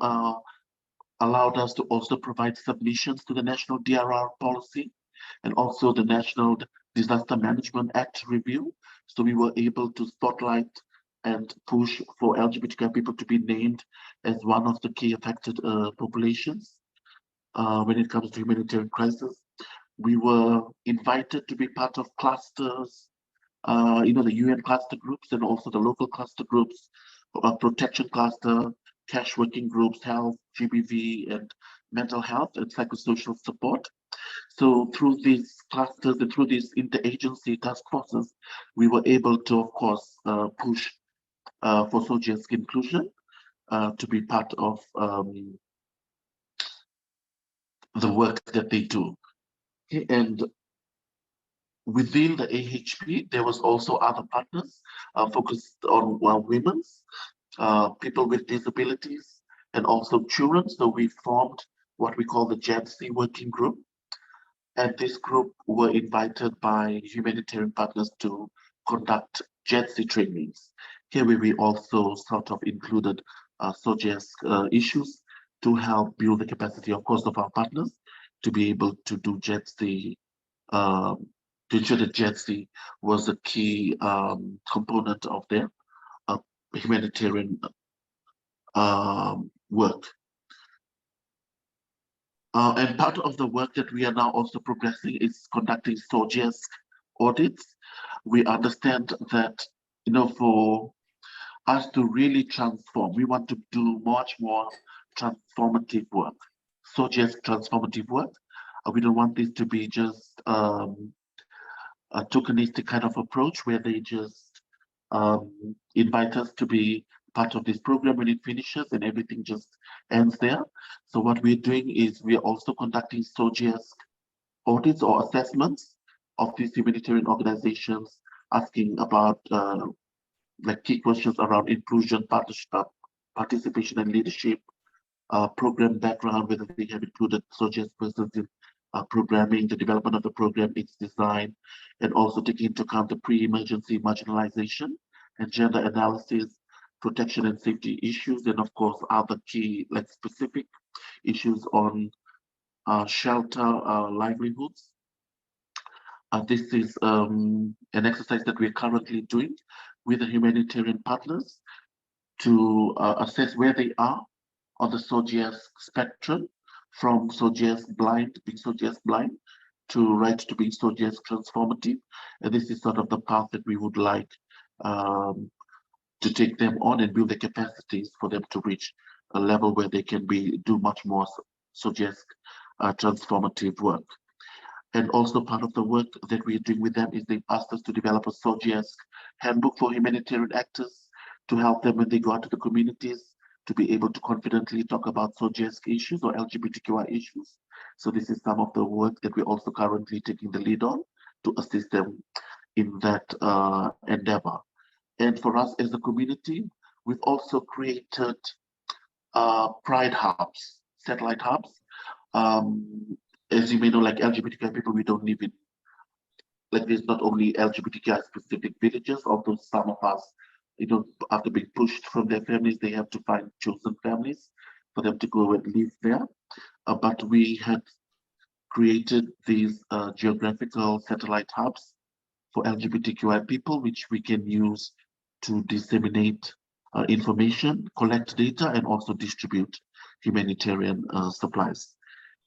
allowed us to also provide submissions to the National DRR policy and also the National Disaster Management Act review. So we were able to spotlight and push for LGBTQI people to be named as one of the key affected populations when it comes to humanitarian crisis. We were invited to be part of clusters, the UN cluster groups and also the local cluster groups, protection cluster, cash working groups, health, GBV, and mental health and psychosocial support. So through these clusters and through these interagency task forces, we were able to, of course, push for SOGES inclusion to be part of the work that they do. Okay, and within the AHP, there was also other partners focused on women, people with disabilities, and also children. So we formed what we call the GENC working group. And this group were invited by humanitarian partners to conduct GENC trainings. Here we also sort of included SOGES issues to help build the capacity, of course, of our partners to be able to do GENC, to ensure that GENC was a key component of their humanitarian work. And part of the work that we are now also progressing is conducting SOGES audits. We understand that, for us to really transform, we want to do much more transformative work, SOGES transformative work. We don't want this to be just a tokenistic kind of approach where they just invite us to be part of this program when it finishes and everything just ends there. So what we're doing is we're also conducting SOGES audits or assessments of these humanitarian organizations, asking about key questions around inclusion, participation and leadership, program background, whether they have included SOGES persons in programming, the development of the program, its design, and also taking into account the pre-emergency marginalization and gender analysis, protection and safety issues, and of course other key specific issues on shelter, livelihoods. This is an exercise that we're currently doing with the humanitarian partners to assess where they are on the SOGES spectrum, from SOGES blind, being SOGES blind, to right to being SOGES transformative. And this is sort of the path that we would like to take them on and build the capacities for them to reach a level where they can do much more SOGES transformative work. And also part of the work that we're doing with them is they've asked us to develop a SOGES handbook for humanitarian actors to help them when they go out to the communities to be able to confidently talk about SOGES issues or LGBTQI issues. So this is some of the work that we're also currently taking the lead on to assist them in that endeavor. And for us as a community, we've also created pride hubs, satellite hubs. As you may know, like LGBTQI people, we don't live in like there's not only LGBTQI specific villages, although some of us, after being pushed from their families, they have to find chosen families for them to go and live there. But we had created these geographical satellite hubs for LGBTQI people, which we can use to disseminate information, collect data, and also distribute humanitarian supplies.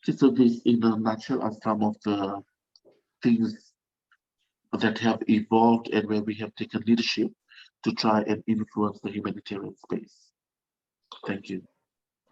So this, in a nutshell, are some of the things that have evolved and where we have taken leadership to try and influence the humanitarian space. Thank you.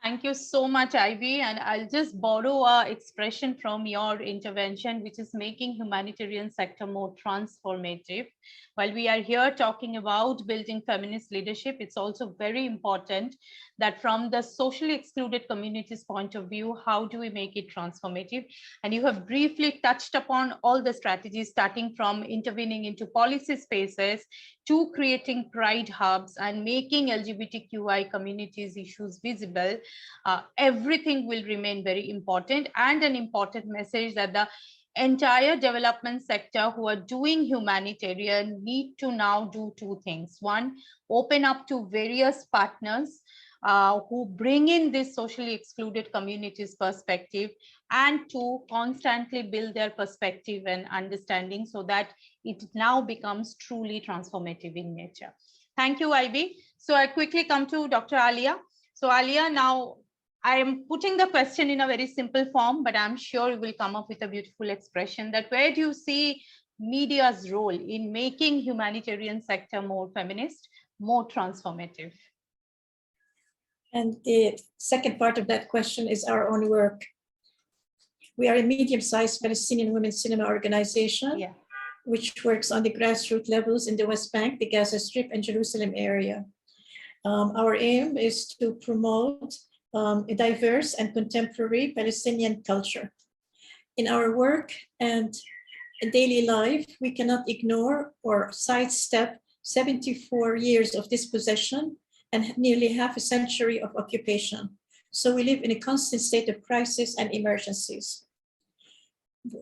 Thank you so much, Ivy. And I'll just borrow an expression from your intervention, which is making humanitarian sector more transformative. While we are here talking about building feminist leadership, it's also very important that from the socially excluded communities point of view, how do we make it transformative? And you have briefly touched upon all the strategies, starting from intervening into policy spaces to creating pride hubs and making LGBTQI communities issues visible. Everything will remain very important, and an important message that the entire development sector who are doing humanitarian need to now do two things. One, open up to various partners who bring in this socially excluded communities perspective, and to constantly build their perspective and understanding so that it now becomes truly transformative in nature. Thank you, Ivy. So I quickly come to Dr. Alia. So Alia, now I am putting the question in a very simple form, but I'm sure you will come up with a beautiful expression that where do you see media's role in making humanitarian sector more feminist, more transformative? And the second part of that question is our own work. We are a medium-sized Palestinian women's cinema organization, which works on the grassroots levels in the West Bank, the Gaza Strip, and Jerusalem area. Our aim is to promote a diverse and contemporary Palestinian culture. In our work and daily life, we cannot ignore or sidestep 74 years of dispossession and nearly half a century of occupation. So we live in a constant state of crisis and emergencies.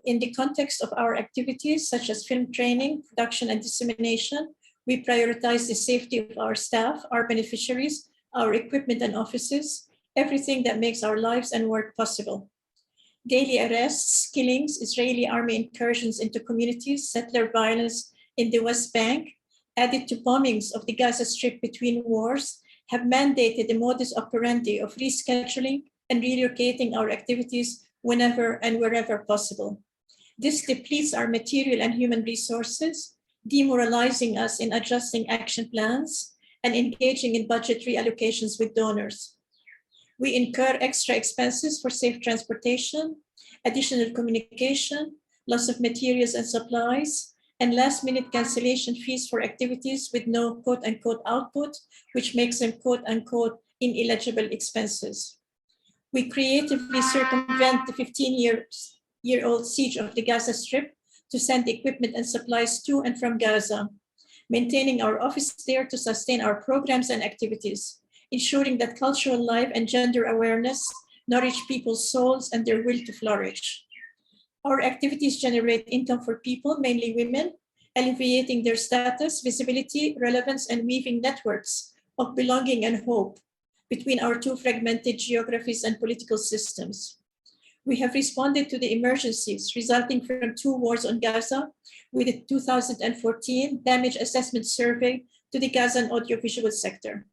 In the context of our activities, such as film training, production, and dissemination, we prioritize the safety of our staff, our beneficiaries, our equipment and offices, everything that makes our lives and work possible. Daily arrests, killings, Israeli army incursions into communities, settler violence in the West Bank, added to bombings of the Gaza Strip between wars, have mandated the modus operandi of rescheduling and relocating our activities whenever and wherever possible. This depletes our material and human resources, demoralizing us in adjusting action plans and engaging in budget reallocations with donors. We incur extra expenses for safe transportation, additional communication, loss of materials and supplies, and last-minute cancellation fees for activities with no quote-unquote output, which makes them quote-unquote ineligible expenses. We creatively circumvent the 15-year-old siege of the Gaza Strip to send equipment and supplies to and from Gaza, maintaining our office there to sustain our programs and activities, ensuring that cultural life and gender awareness nourish people's souls and their will to flourish. Our activities generate income for people, mainly women, alleviating their status, visibility, relevance, and weaving networks of belonging and hope between our two fragmented geographies and political systems. We have responded to the emergencies resulting from two wars on Gaza with a 2014 damage assessment survey to the Gazan audiovisual sector.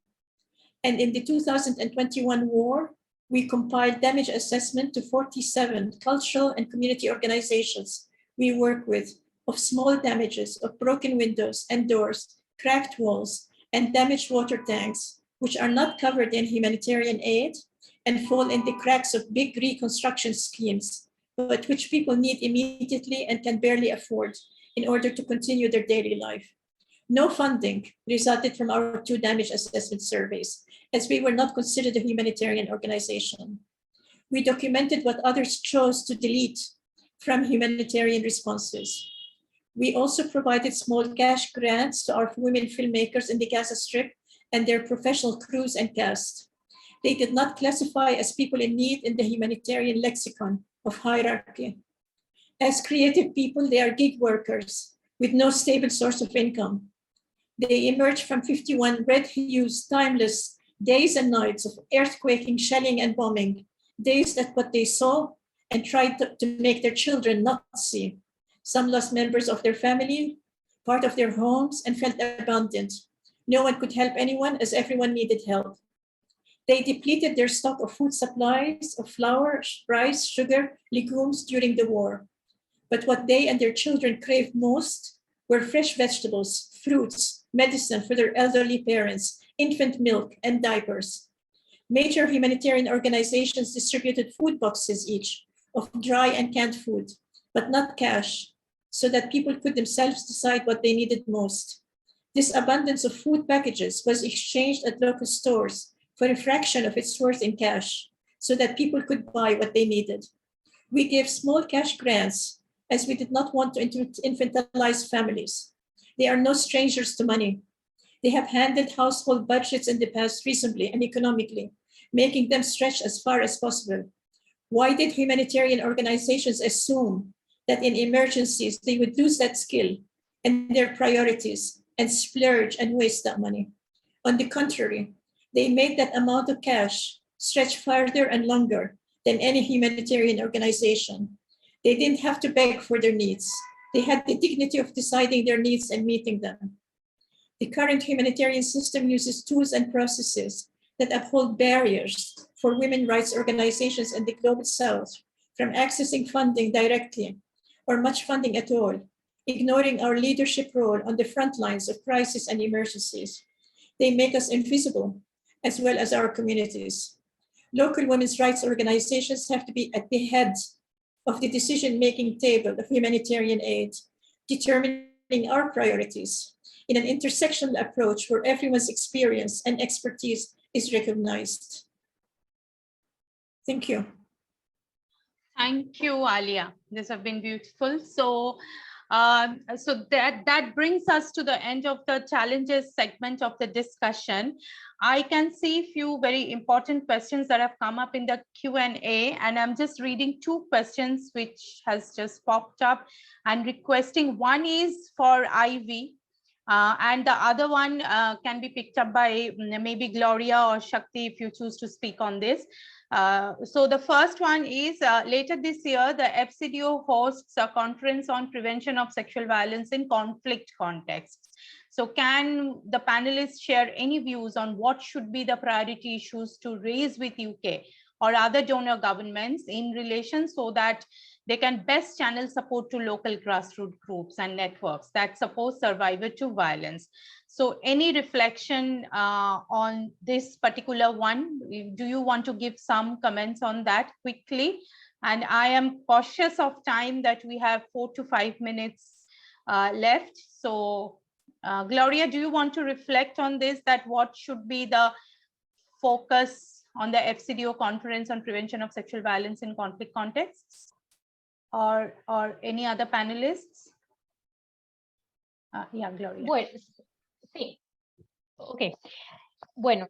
And in the 2021 war, we compiled damage assessment to 47 cultural and community organizations we work with of small damages of broken windows and doors, cracked walls, and damaged water tanks, which are not covered in humanitarian aid and fall in the cracks of big reconstruction schemes, but which people need immediately and can barely afford in order to continue their daily life. No funding resulted from our two damage assessment surveys, as we were not considered a humanitarian organization. We documented what others chose to delete from humanitarian responses. We also provided small cash grants to our women filmmakers in the Gaza Strip and their professional crews and cast. They did not classify as people in need in the humanitarian lexicon of hierarchy. As creative people, they are gig workers with no stable source of income. They emerge from 51 red-hued, timeless days and nights of earthquaking, shelling, and bombing, days that what they saw and tried to make their children not see. Some lost members of their family, part of their homes, and felt abandoned. No one could help anyone as everyone needed help. They depleted their stock of food supplies of flour, rice, sugar, legumes during the war. But what they and their children craved most were fresh vegetables, fruits, medicine for their elderly parents, infant milk, and diapers. Major humanitarian organizations distributed food boxes each of dry and canned food, but not cash, so that people could themselves decide what they needed most. This abundance of food packages was exchanged at local stores for a fraction of its worth in cash, so that people could buy what they needed. We gave small cash grants as we did not want to infantilize families. They are no strangers to money. They have handled household budgets in the past reasonably and economically, making them stretch as far as possible. Why did humanitarian organizations assume that in emergencies they would lose that skill and their priorities and splurge and waste that money? On the contrary, they made that amount of cash stretch farther and longer than any humanitarian organization. They didn't have to beg for their needs. They had the dignity of deciding their needs and meeting them. The current humanitarian system uses tools and processes that uphold barriers for women's rights organizations in the global south from accessing funding directly or much funding at all, ignoring our leadership role on the front lines of crisis and emergencies. They make us invisible, as well as our communities. Local women's rights organizations have to be at the head of the decision-making table of humanitarian aid, determining our priorities in an intersectional approach where everyone's experience and expertise is recognized. Thank you. Thank you, Alia. This has been beautiful. So that brings us to the end of the challenges segment of the discussion. I can see a few very important questions that have come up in the Q&A, and I'm just reading two questions which has just popped up and requesting. One is for Ivy, and the other one can be picked up by maybe Gloria or Shakrti if you choose to speak on this. So the first one is later this year, the FCDO hosts a conference on prevention of sexual violence in conflict contexts. So can the panelists share any views on what should be the priority issues to raise with UK or other donor governments in relation so that they can best channel support to local grassroots groups and networks that support survivors to violence? So any reflection on this particular one? Do you want to give some comments on that quickly? And I am cautious of time that we have 4 to 5 minutes left. So Gloria, do you want to reflect on this, that what should be the focus on the FCDO conference on prevention of sexual violence in conflict contexts? Or any other panelists? Yeah, Gloria. Bueno, sí. Ok. Bueno,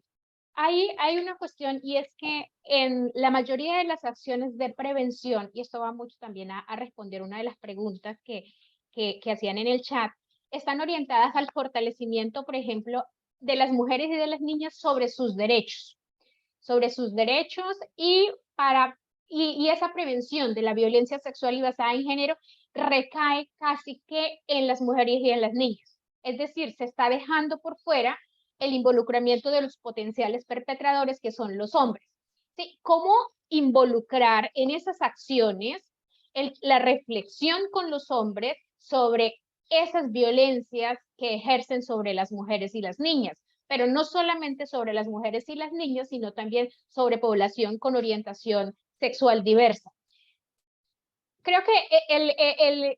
hay una cuestión y es que en la mayoría de las acciones de prevención, y esto va mucho también a responder una de las preguntas que hacían en el chat, están orientadas al fortalecimiento, por ejemplo, de las mujeres y de las niñas sobre sus derechos y esa prevención de la violencia sexual y basada en género recae casi que en las mujeres y en las niñas. Es decir, se está dejando por fuera el involucramiento de los potenciales perpetradores, que son los hombres. ¿Sí? ¿Cómo involucrar en esas acciones la reflexión con los hombres sobre esas violencias que ejercen sobre las mujeres y las niñas? Pero no solamente sobre las mujeres y las niñas, sino también sobre población con orientación sexual diversa. Creo que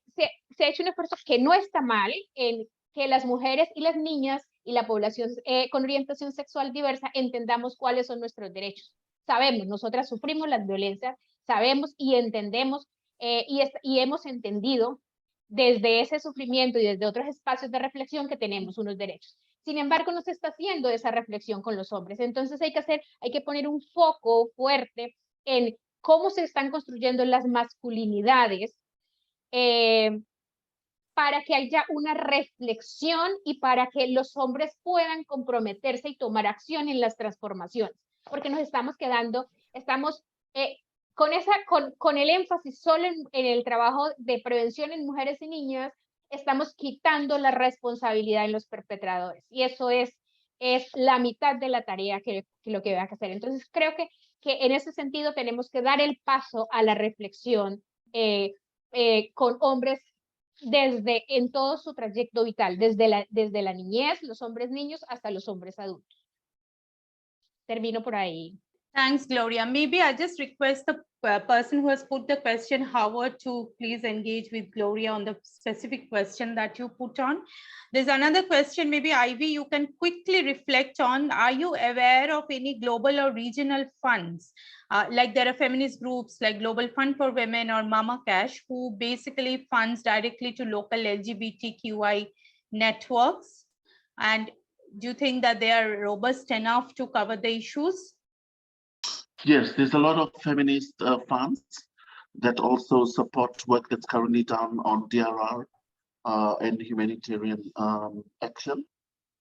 se ha hecho un esfuerzo que no está mal en que las mujeres y las niñas y la población con orientación sexual diversa entendamos cuáles son nuestros derechos. Sabemos, nosotras sufrimos las violencias, sabemos y entendemos y hemos entendido desde ese sufrimiento y desde otros espacios de reflexión que tenemos unos derechos. Sin embargo, no se está haciendo esa reflexión con los hombres. Entonces hay que poner un foco fuerte en cómo se están construyendo las masculinidades para que haya una reflexión y para que los hombres puedan comprometerse y tomar acción en las transformaciones, porque nos estamos quedando, con el énfasis solo en el trabajo de prevención en mujeres y niñas, estamos quitando la responsabilidad en los perpetradores, y eso es la mitad de la tarea que lo que hay que hacer. Entonces creo que en ese sentido tenemos que dar el paso a la reflexión con hombres en todo su trayecto vital, desde la niñez, los hombres niños, hasta los hombres adultos. Termino por ahí. Thanks, Gloria. Maybe I just request the person who has put the question, Howard, to please engage with Gloria on the specific question that you put on. There's another question, maybe Ivy, you can quickly reflect on, are you aware of any global or regional funds? Like there are feminist groups like Global Fund for Women or Mama Cash, who basically funds directly to local LGBTQI networks. And do you think that they are robust enough to cover the issues? Yes, there's a lot of feminist funds that also support work that's currently done on DRR and humanitarian action,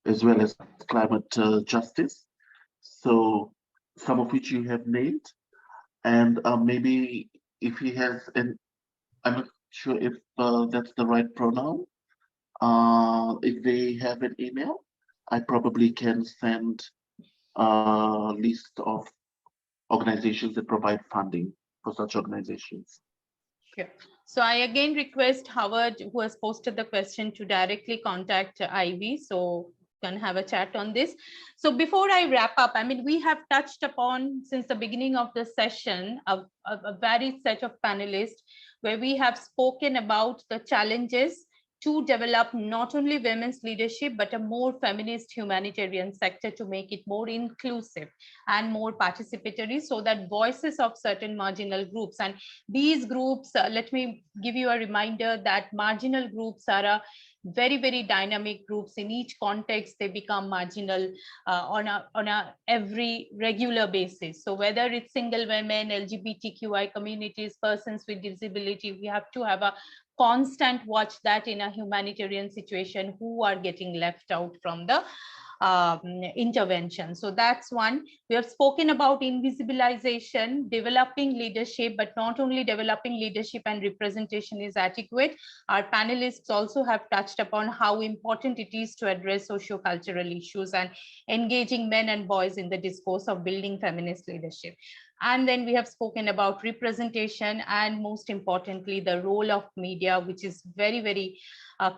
as well as climate justice. So some of which you have named, and maybe if he has I'm not sure if that's the right pronoun. If they have an email, I probably can send a list of organizations that provide funding for such organizations. Sure. So I again request Howard, who has posted the question, to directly contact Ivy, so can have a chat on this. So before I wrap up, I mean, we have touched upon since the beginning of the session a varied set of panelists where we have spoken about the challenges to develop not only women's leadership, but a more feminist humanitarian sector to make it more inclusive and more participatory, so that voices of certain marginal groups, and these groups, let me give you a reminder that marginal groups are a very, very dynamic groups. In each context, they become marginal on a every regular basis. So whether it's single women, LGBTQI communities, persons with disability, we have to have a constant watch that in a humanitarian situation, who are getting left out from the intervention. So that's one. We have spoken about invisibilization, developing leadership, but not only developing leadership and representation is adequate. Our panelists also have touched upon how important it is to address socio-cultural issues and engaging men and boys in the discourse of building feminist leadership. And then we have spoken about representation and, most importantly, the role of media, which is very, very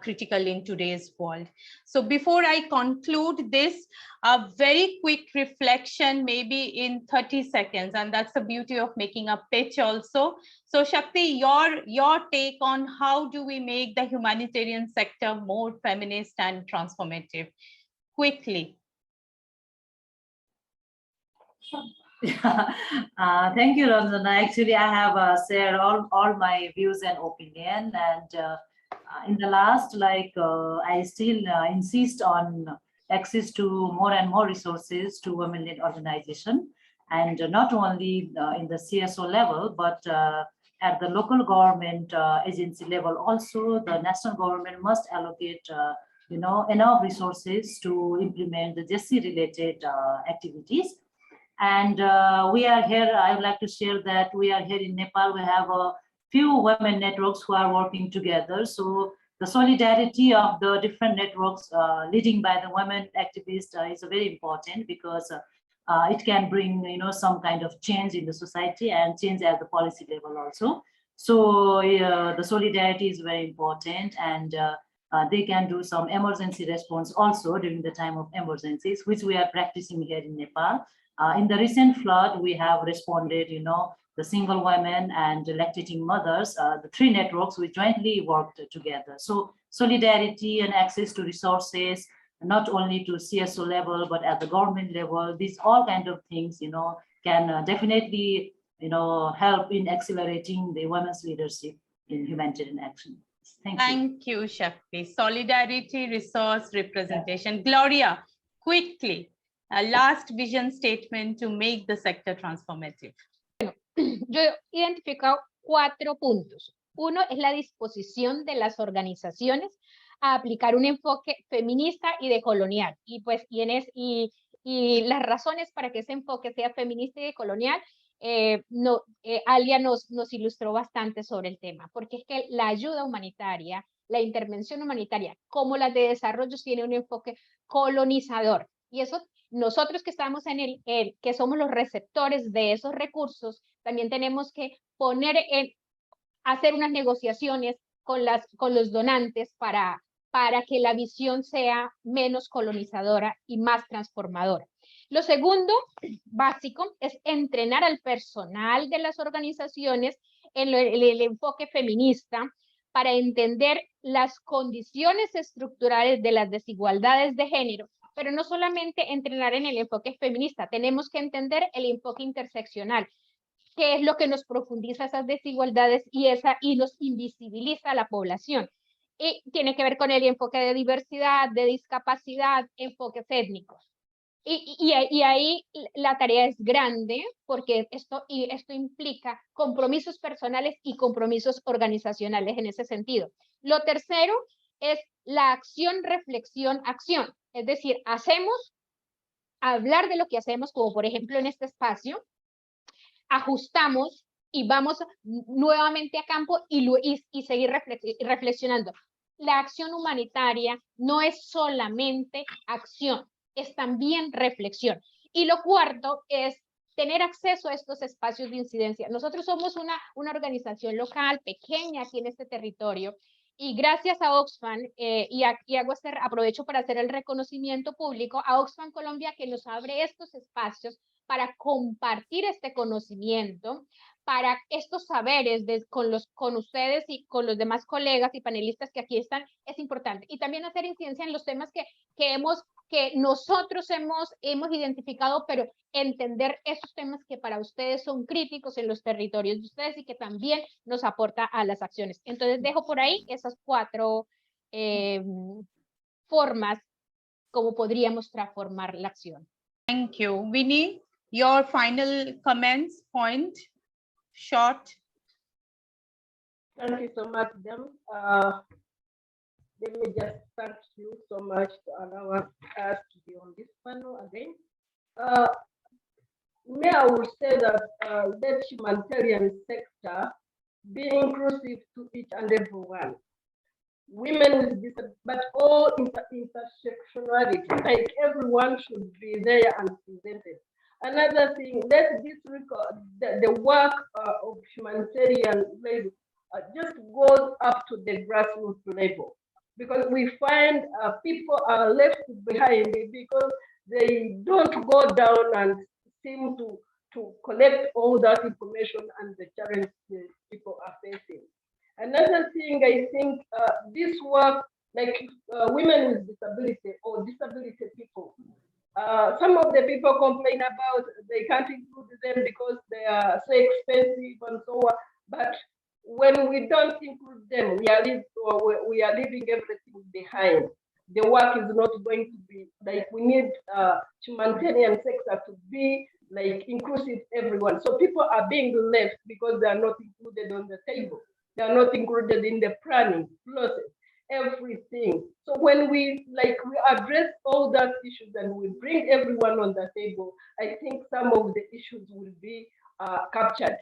critical in today's world. So before I conclude this, a very quick reflection, maybe in 30 seconds, and that's the beauty of making a pitch also. So Shakti, your take on how do we make the humanitarian sector more feminist and transformative? Quickly. Thank you, Ranjana. Actually, I have shared all my views and opinion, and in the last, I still insist on access to more and more resources to women-led organization, and not only in the CSO level, but at the local government agency level also. The national government must allocate enough resources to implement the JC-related activities. And we are here, I would like to share that we are here in Nepal. We have a few women networks who are working together. So the solidarity of the different networks leading by the women activists is very important, because it can bring some kind of change in the society and change at the policy level also. So the solidarity is very important, and they can do some emergency response also during the time of emergencies, which we are practicing here in Nepal. In the recent flood, we have responded, the single women and lactating mothers, the three networks, we jointly worked together. So solidarity and access to resources, not only to CSO level, but at the government level, these all kind of things, can definitely, help in accelerating the women's leadership in humanitarian action. Thank you, Shakti. Solidarity, resource, representation. Gloria, quickly. A last vision statement to make the sector transformative. Yo he identificado 4 puntos. Uno es la disposición de las organizaciones a aplicar un enfoque feminista y decolonial. Y las razones para que ese enfoque sea feminista y decolonial, Alia nos ilustró bastante sobre el tema, porque es que la ayuda humanitaria, la intervención humanitaria, como la de desarrollo, tiene un enfoque colonizador. Y eso, nosotros que estamos que somos los receptores de esos recursos, también tenemos que hacer unas negociaciones con los donantes para que la visión sea menos colonizadora y más transformadora. Lo segundo, básico, es entrenar al personal de las organizaciones en el enfoque feminista para entender las condiciones estructurales de las desigualdades de género, pero no solamente entrenar en el enfoque feminista, tenemos que entender el enfoque interseccional, qué es lo que nos profundiza esas desigualdades y nos invisibiliza a la población. Y tiene que ver con el enfoque de diversidad, de discapacidad, enfoques étnicos. Y ahí la tarea es grande, porque esto implica compromisos personales y compromisos organizacionales en ese sentido. Lo tercero es la acción, reflexión, acción. Es decir, hablar de lo que hacemos, como por ejemplo en este espacio, ajustamos y vamos nuevamente a campo y seguir reflexionando. La acción humanitaria no es solamente acción, es también reflexión. Y lo cuarto es tener acceso a estos espacios de incidencia. Nosotros somos una organización local pequeña aquí en este territorio, y gracias a Oxfam, aprovecho para hacer el reconocimiento público a Oxfam Colombia, que nos abre estos espacios para compartir este conocimiento, para estos saberes con ustedes y con los demás colegas y panelistas que aquí están, es importante. Y también hacer incidencia en los temas que nosotros hemos identificado, pero entender esos temas que para ustedes son críticos en los territorios de ustedes y que también nos aporta a las acciones. Entonces dejo por ahí esas 4 formas como podríamos transformar la acción. Thank you. Winnie, your final comments, point, short. Thank you so much, Dem. Let me just thank you so much for allowing us to be on this panel again. I would say that the humanitarian sector be inclusive to each and everyone. Women with disabilities, but all intersectionality, like everyone should be there and presented. Another thing, let this record, the work of humanitarian labor just goes up to the grassroots level, because we find people are left behind because they don't go down and seem to collect all that information and the challenges people are facing. Another thing, I think this work, like women with disability or disability people, some of the people complain about they can't include them because they are so expensive and so on. But when we don't include them, we are leaving everything behind. The work is not going to be like, we need humanitarian sector to be like inclusive everyone. So people are being left because they are not included on the table. They are not included in the planning process, everything. So when we address all that issues and we bring everyone on the table, I think some of the issues will be captured.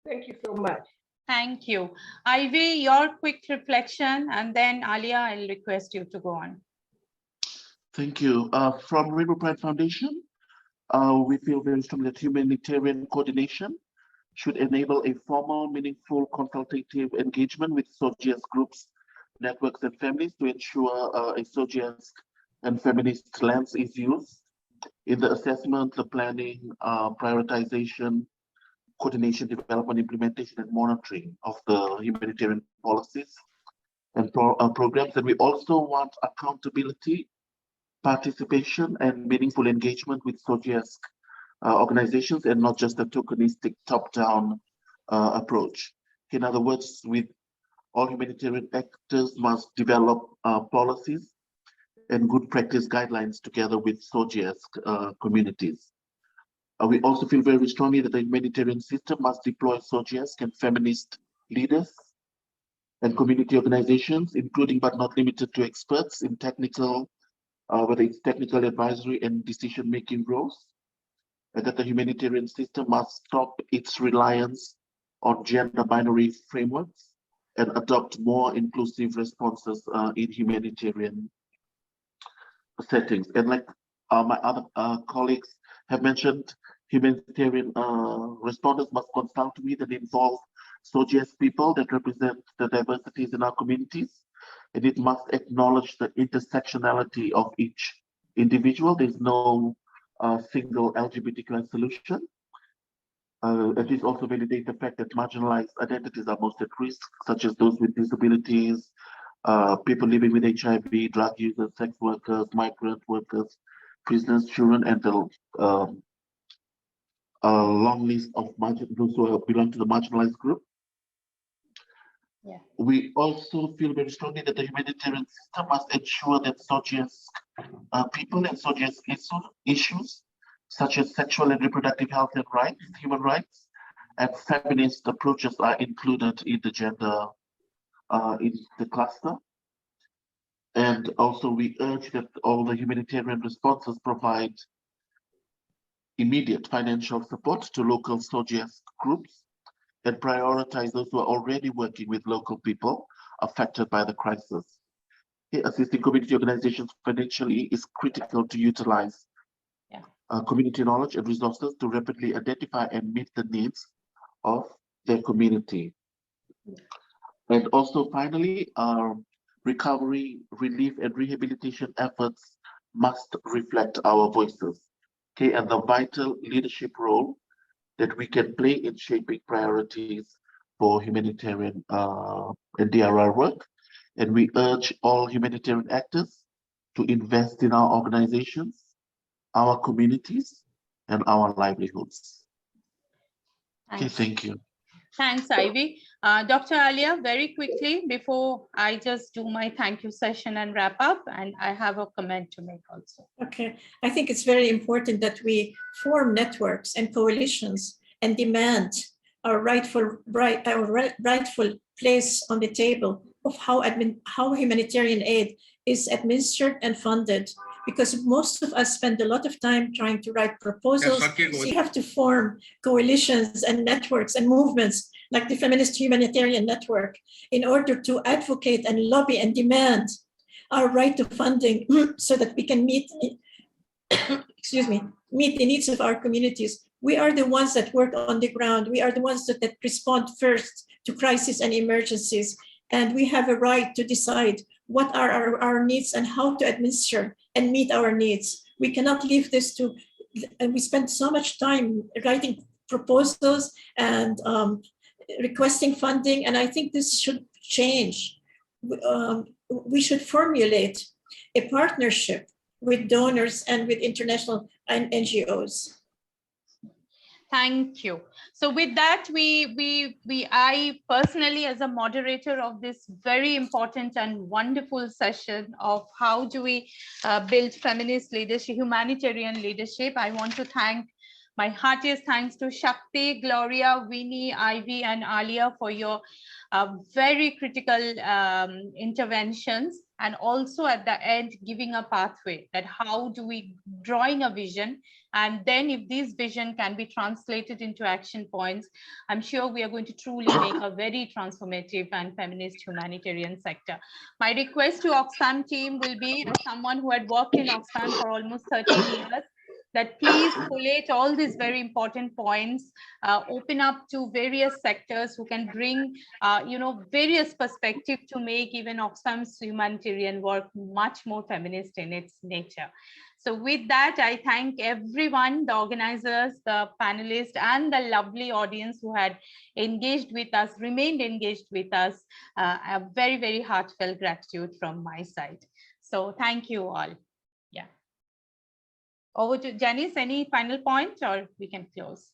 Thank you so much. Thank you. Ivy, your quick reflection, and then Alia, I'll request you to go on. Thank you. From Rainbow Pride Foundation, we feel very strongly that humanitarian coordination should enable a formal, meaningful, consultative engagement with SOGIAS groups, networks, and families to ensure a SOGIAS and feminist lens is used in the assessment, the planning, prioritization, coordination, development, implementation, and monitoring of the humanitarian policies and programs. And we also want accountability, participation, and meaningful engagement with SOGIAS organizations, and not just a tokenistic top-down approach. In other words, with all humanitarian actors must develop policies and good practice guidelines together with SOGIAS communities. We also feel very strongly that the humanitarian system must deploy SOGIAS and feminist leaders and community organizations, including but not limited to experts in technical, whether it's technical advisory and decision-making roles, and that the humanitarian system must stop its reliance on gender binary frameworks and adopt more inclusive responses in humanitarian settings. And like my other colleagues have mentioned, humanitarian responders must consult with and involve SOGIES people that represent the diversities in our communities, and it must acknowledge the intersectionality of each individual. There's no single LGBTQ solution. It is also validate the fact that marginalized identities are most at risk, such as those with disabilities, people living with HIV, drug users, sex workers, migrant workers, prisoners, children, and the long list of those who belong to the marginalized group. Yeah. We also feel very strongly that the humanitarian system must ensure that SOGIES people and SOGIES issues such as sexual and reproductive health and rights, human rights, and feminist approaches are included in the gender in the cluster. And also we urge that all the humanitarian responses provide immediate financial support to local SOGIES groups and prioritize those who are already working with local people affected by the crisis. Assisting community organizations financially is critical to utilize community knowledge and resources to rapidly identify and meet the needs of their community. And also finally, recovery, relief, and rehabilitation efforts must reflect our voices, okay, and the vital leadership role that we can play in shaping priorities for humanitarian and DRR work. And we urge all humanitarian actors to invest in our organizations, our communities, and our livelihoods. Okay, thank you. Thanks, Ivy. Dr. Alia, very quickly, before I just do my thank you session and wrap up, and I have a comment to make also. Okay, I think it's very important that we form networks and coalitions and demand our rightful place on the table of how humanitarian aid is administered and funded, because most of us spend a lot of time trying to write proposals. So you have to form coalitions and networks and movements like the Feminist Humanitarian Network in order to advocate and lobby and demand our right to funding so that we can meet, meet the needs of our communities. We are the ones that work on the ground. We are the ones that respond first to crises and emergencies. And we have a right to decide what are our needs and how to administer and meet our needs. We cannot leave this to, and we spend so much time writing proposals and requesting funding, and I think this should change. We should formulate a partnership with donors and with international and NGOs. Thank you. So with that, I personally, as a moderator of this very important and wonderful session of how do we build feminist leadership, humanitarian leadership, I want to thank my heartiest thanks to Shakrti, Gloria, Winnie, Ivy, and Alia for your very critical interventions, and also at the end giving a pathway that how do we drawing a vision, and then if this vision can be translated into action points, I'm sure we are going to truly make a very transformative and feminist humanitarian sector. My request to Oxfam team will be, as someone who had worked in Oxfam for almost 13 years, that please collate all these very important points, open up to various sectors who can bring, various perspectives to make even Oxfam's humanitarian work much more feminist in its nature. So with that, I thank everyone, the organizers, the panelists, and the lovely audience who had engaged with us, remained engaged with us. A very, very heartfelt gratitude from my side. So thank you all. Yeah. Over to Janice, any final point, or we can close?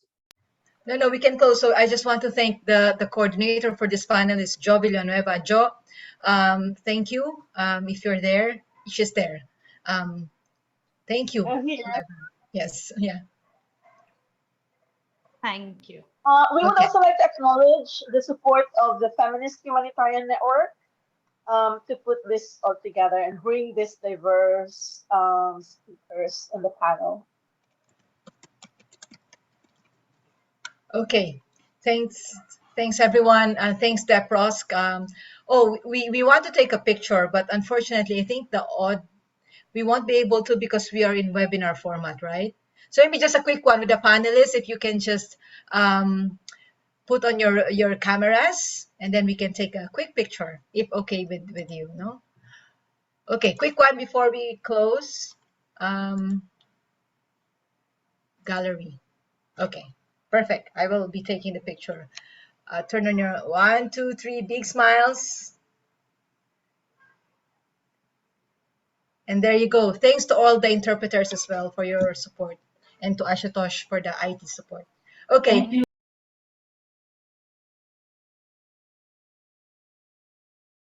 No, we can close. So I just want to thank the coordinator for this panel, is Jo Villanueva. Jo, thank you. If you're there, she's there. Thank you. Oh, yeah. Yes, yeah. Thank you. We would Okay. also like to acknowledge the support of the Feminist Humanitarian Network to put this all together and bring these diverse speakers in the panel. Okay, thanks everyone, and thanks Depros. Oh, we want to take a picture, but unfortunately, I think we won't be able to because we are in webinar format, right? So maybe just a quick one with the panelists, if you can just put on your cameras, and then we can take a quick picture, if okay with you, no? Okay, quick one before we close. Gallery. Okay, perfect. I will be taking the picture. Turn on your 1, 2, 3 big smiles. And there you go. Thanks to all the interpreters as well for your support, and to Ashutosh for the IT support. Okay. Thank you.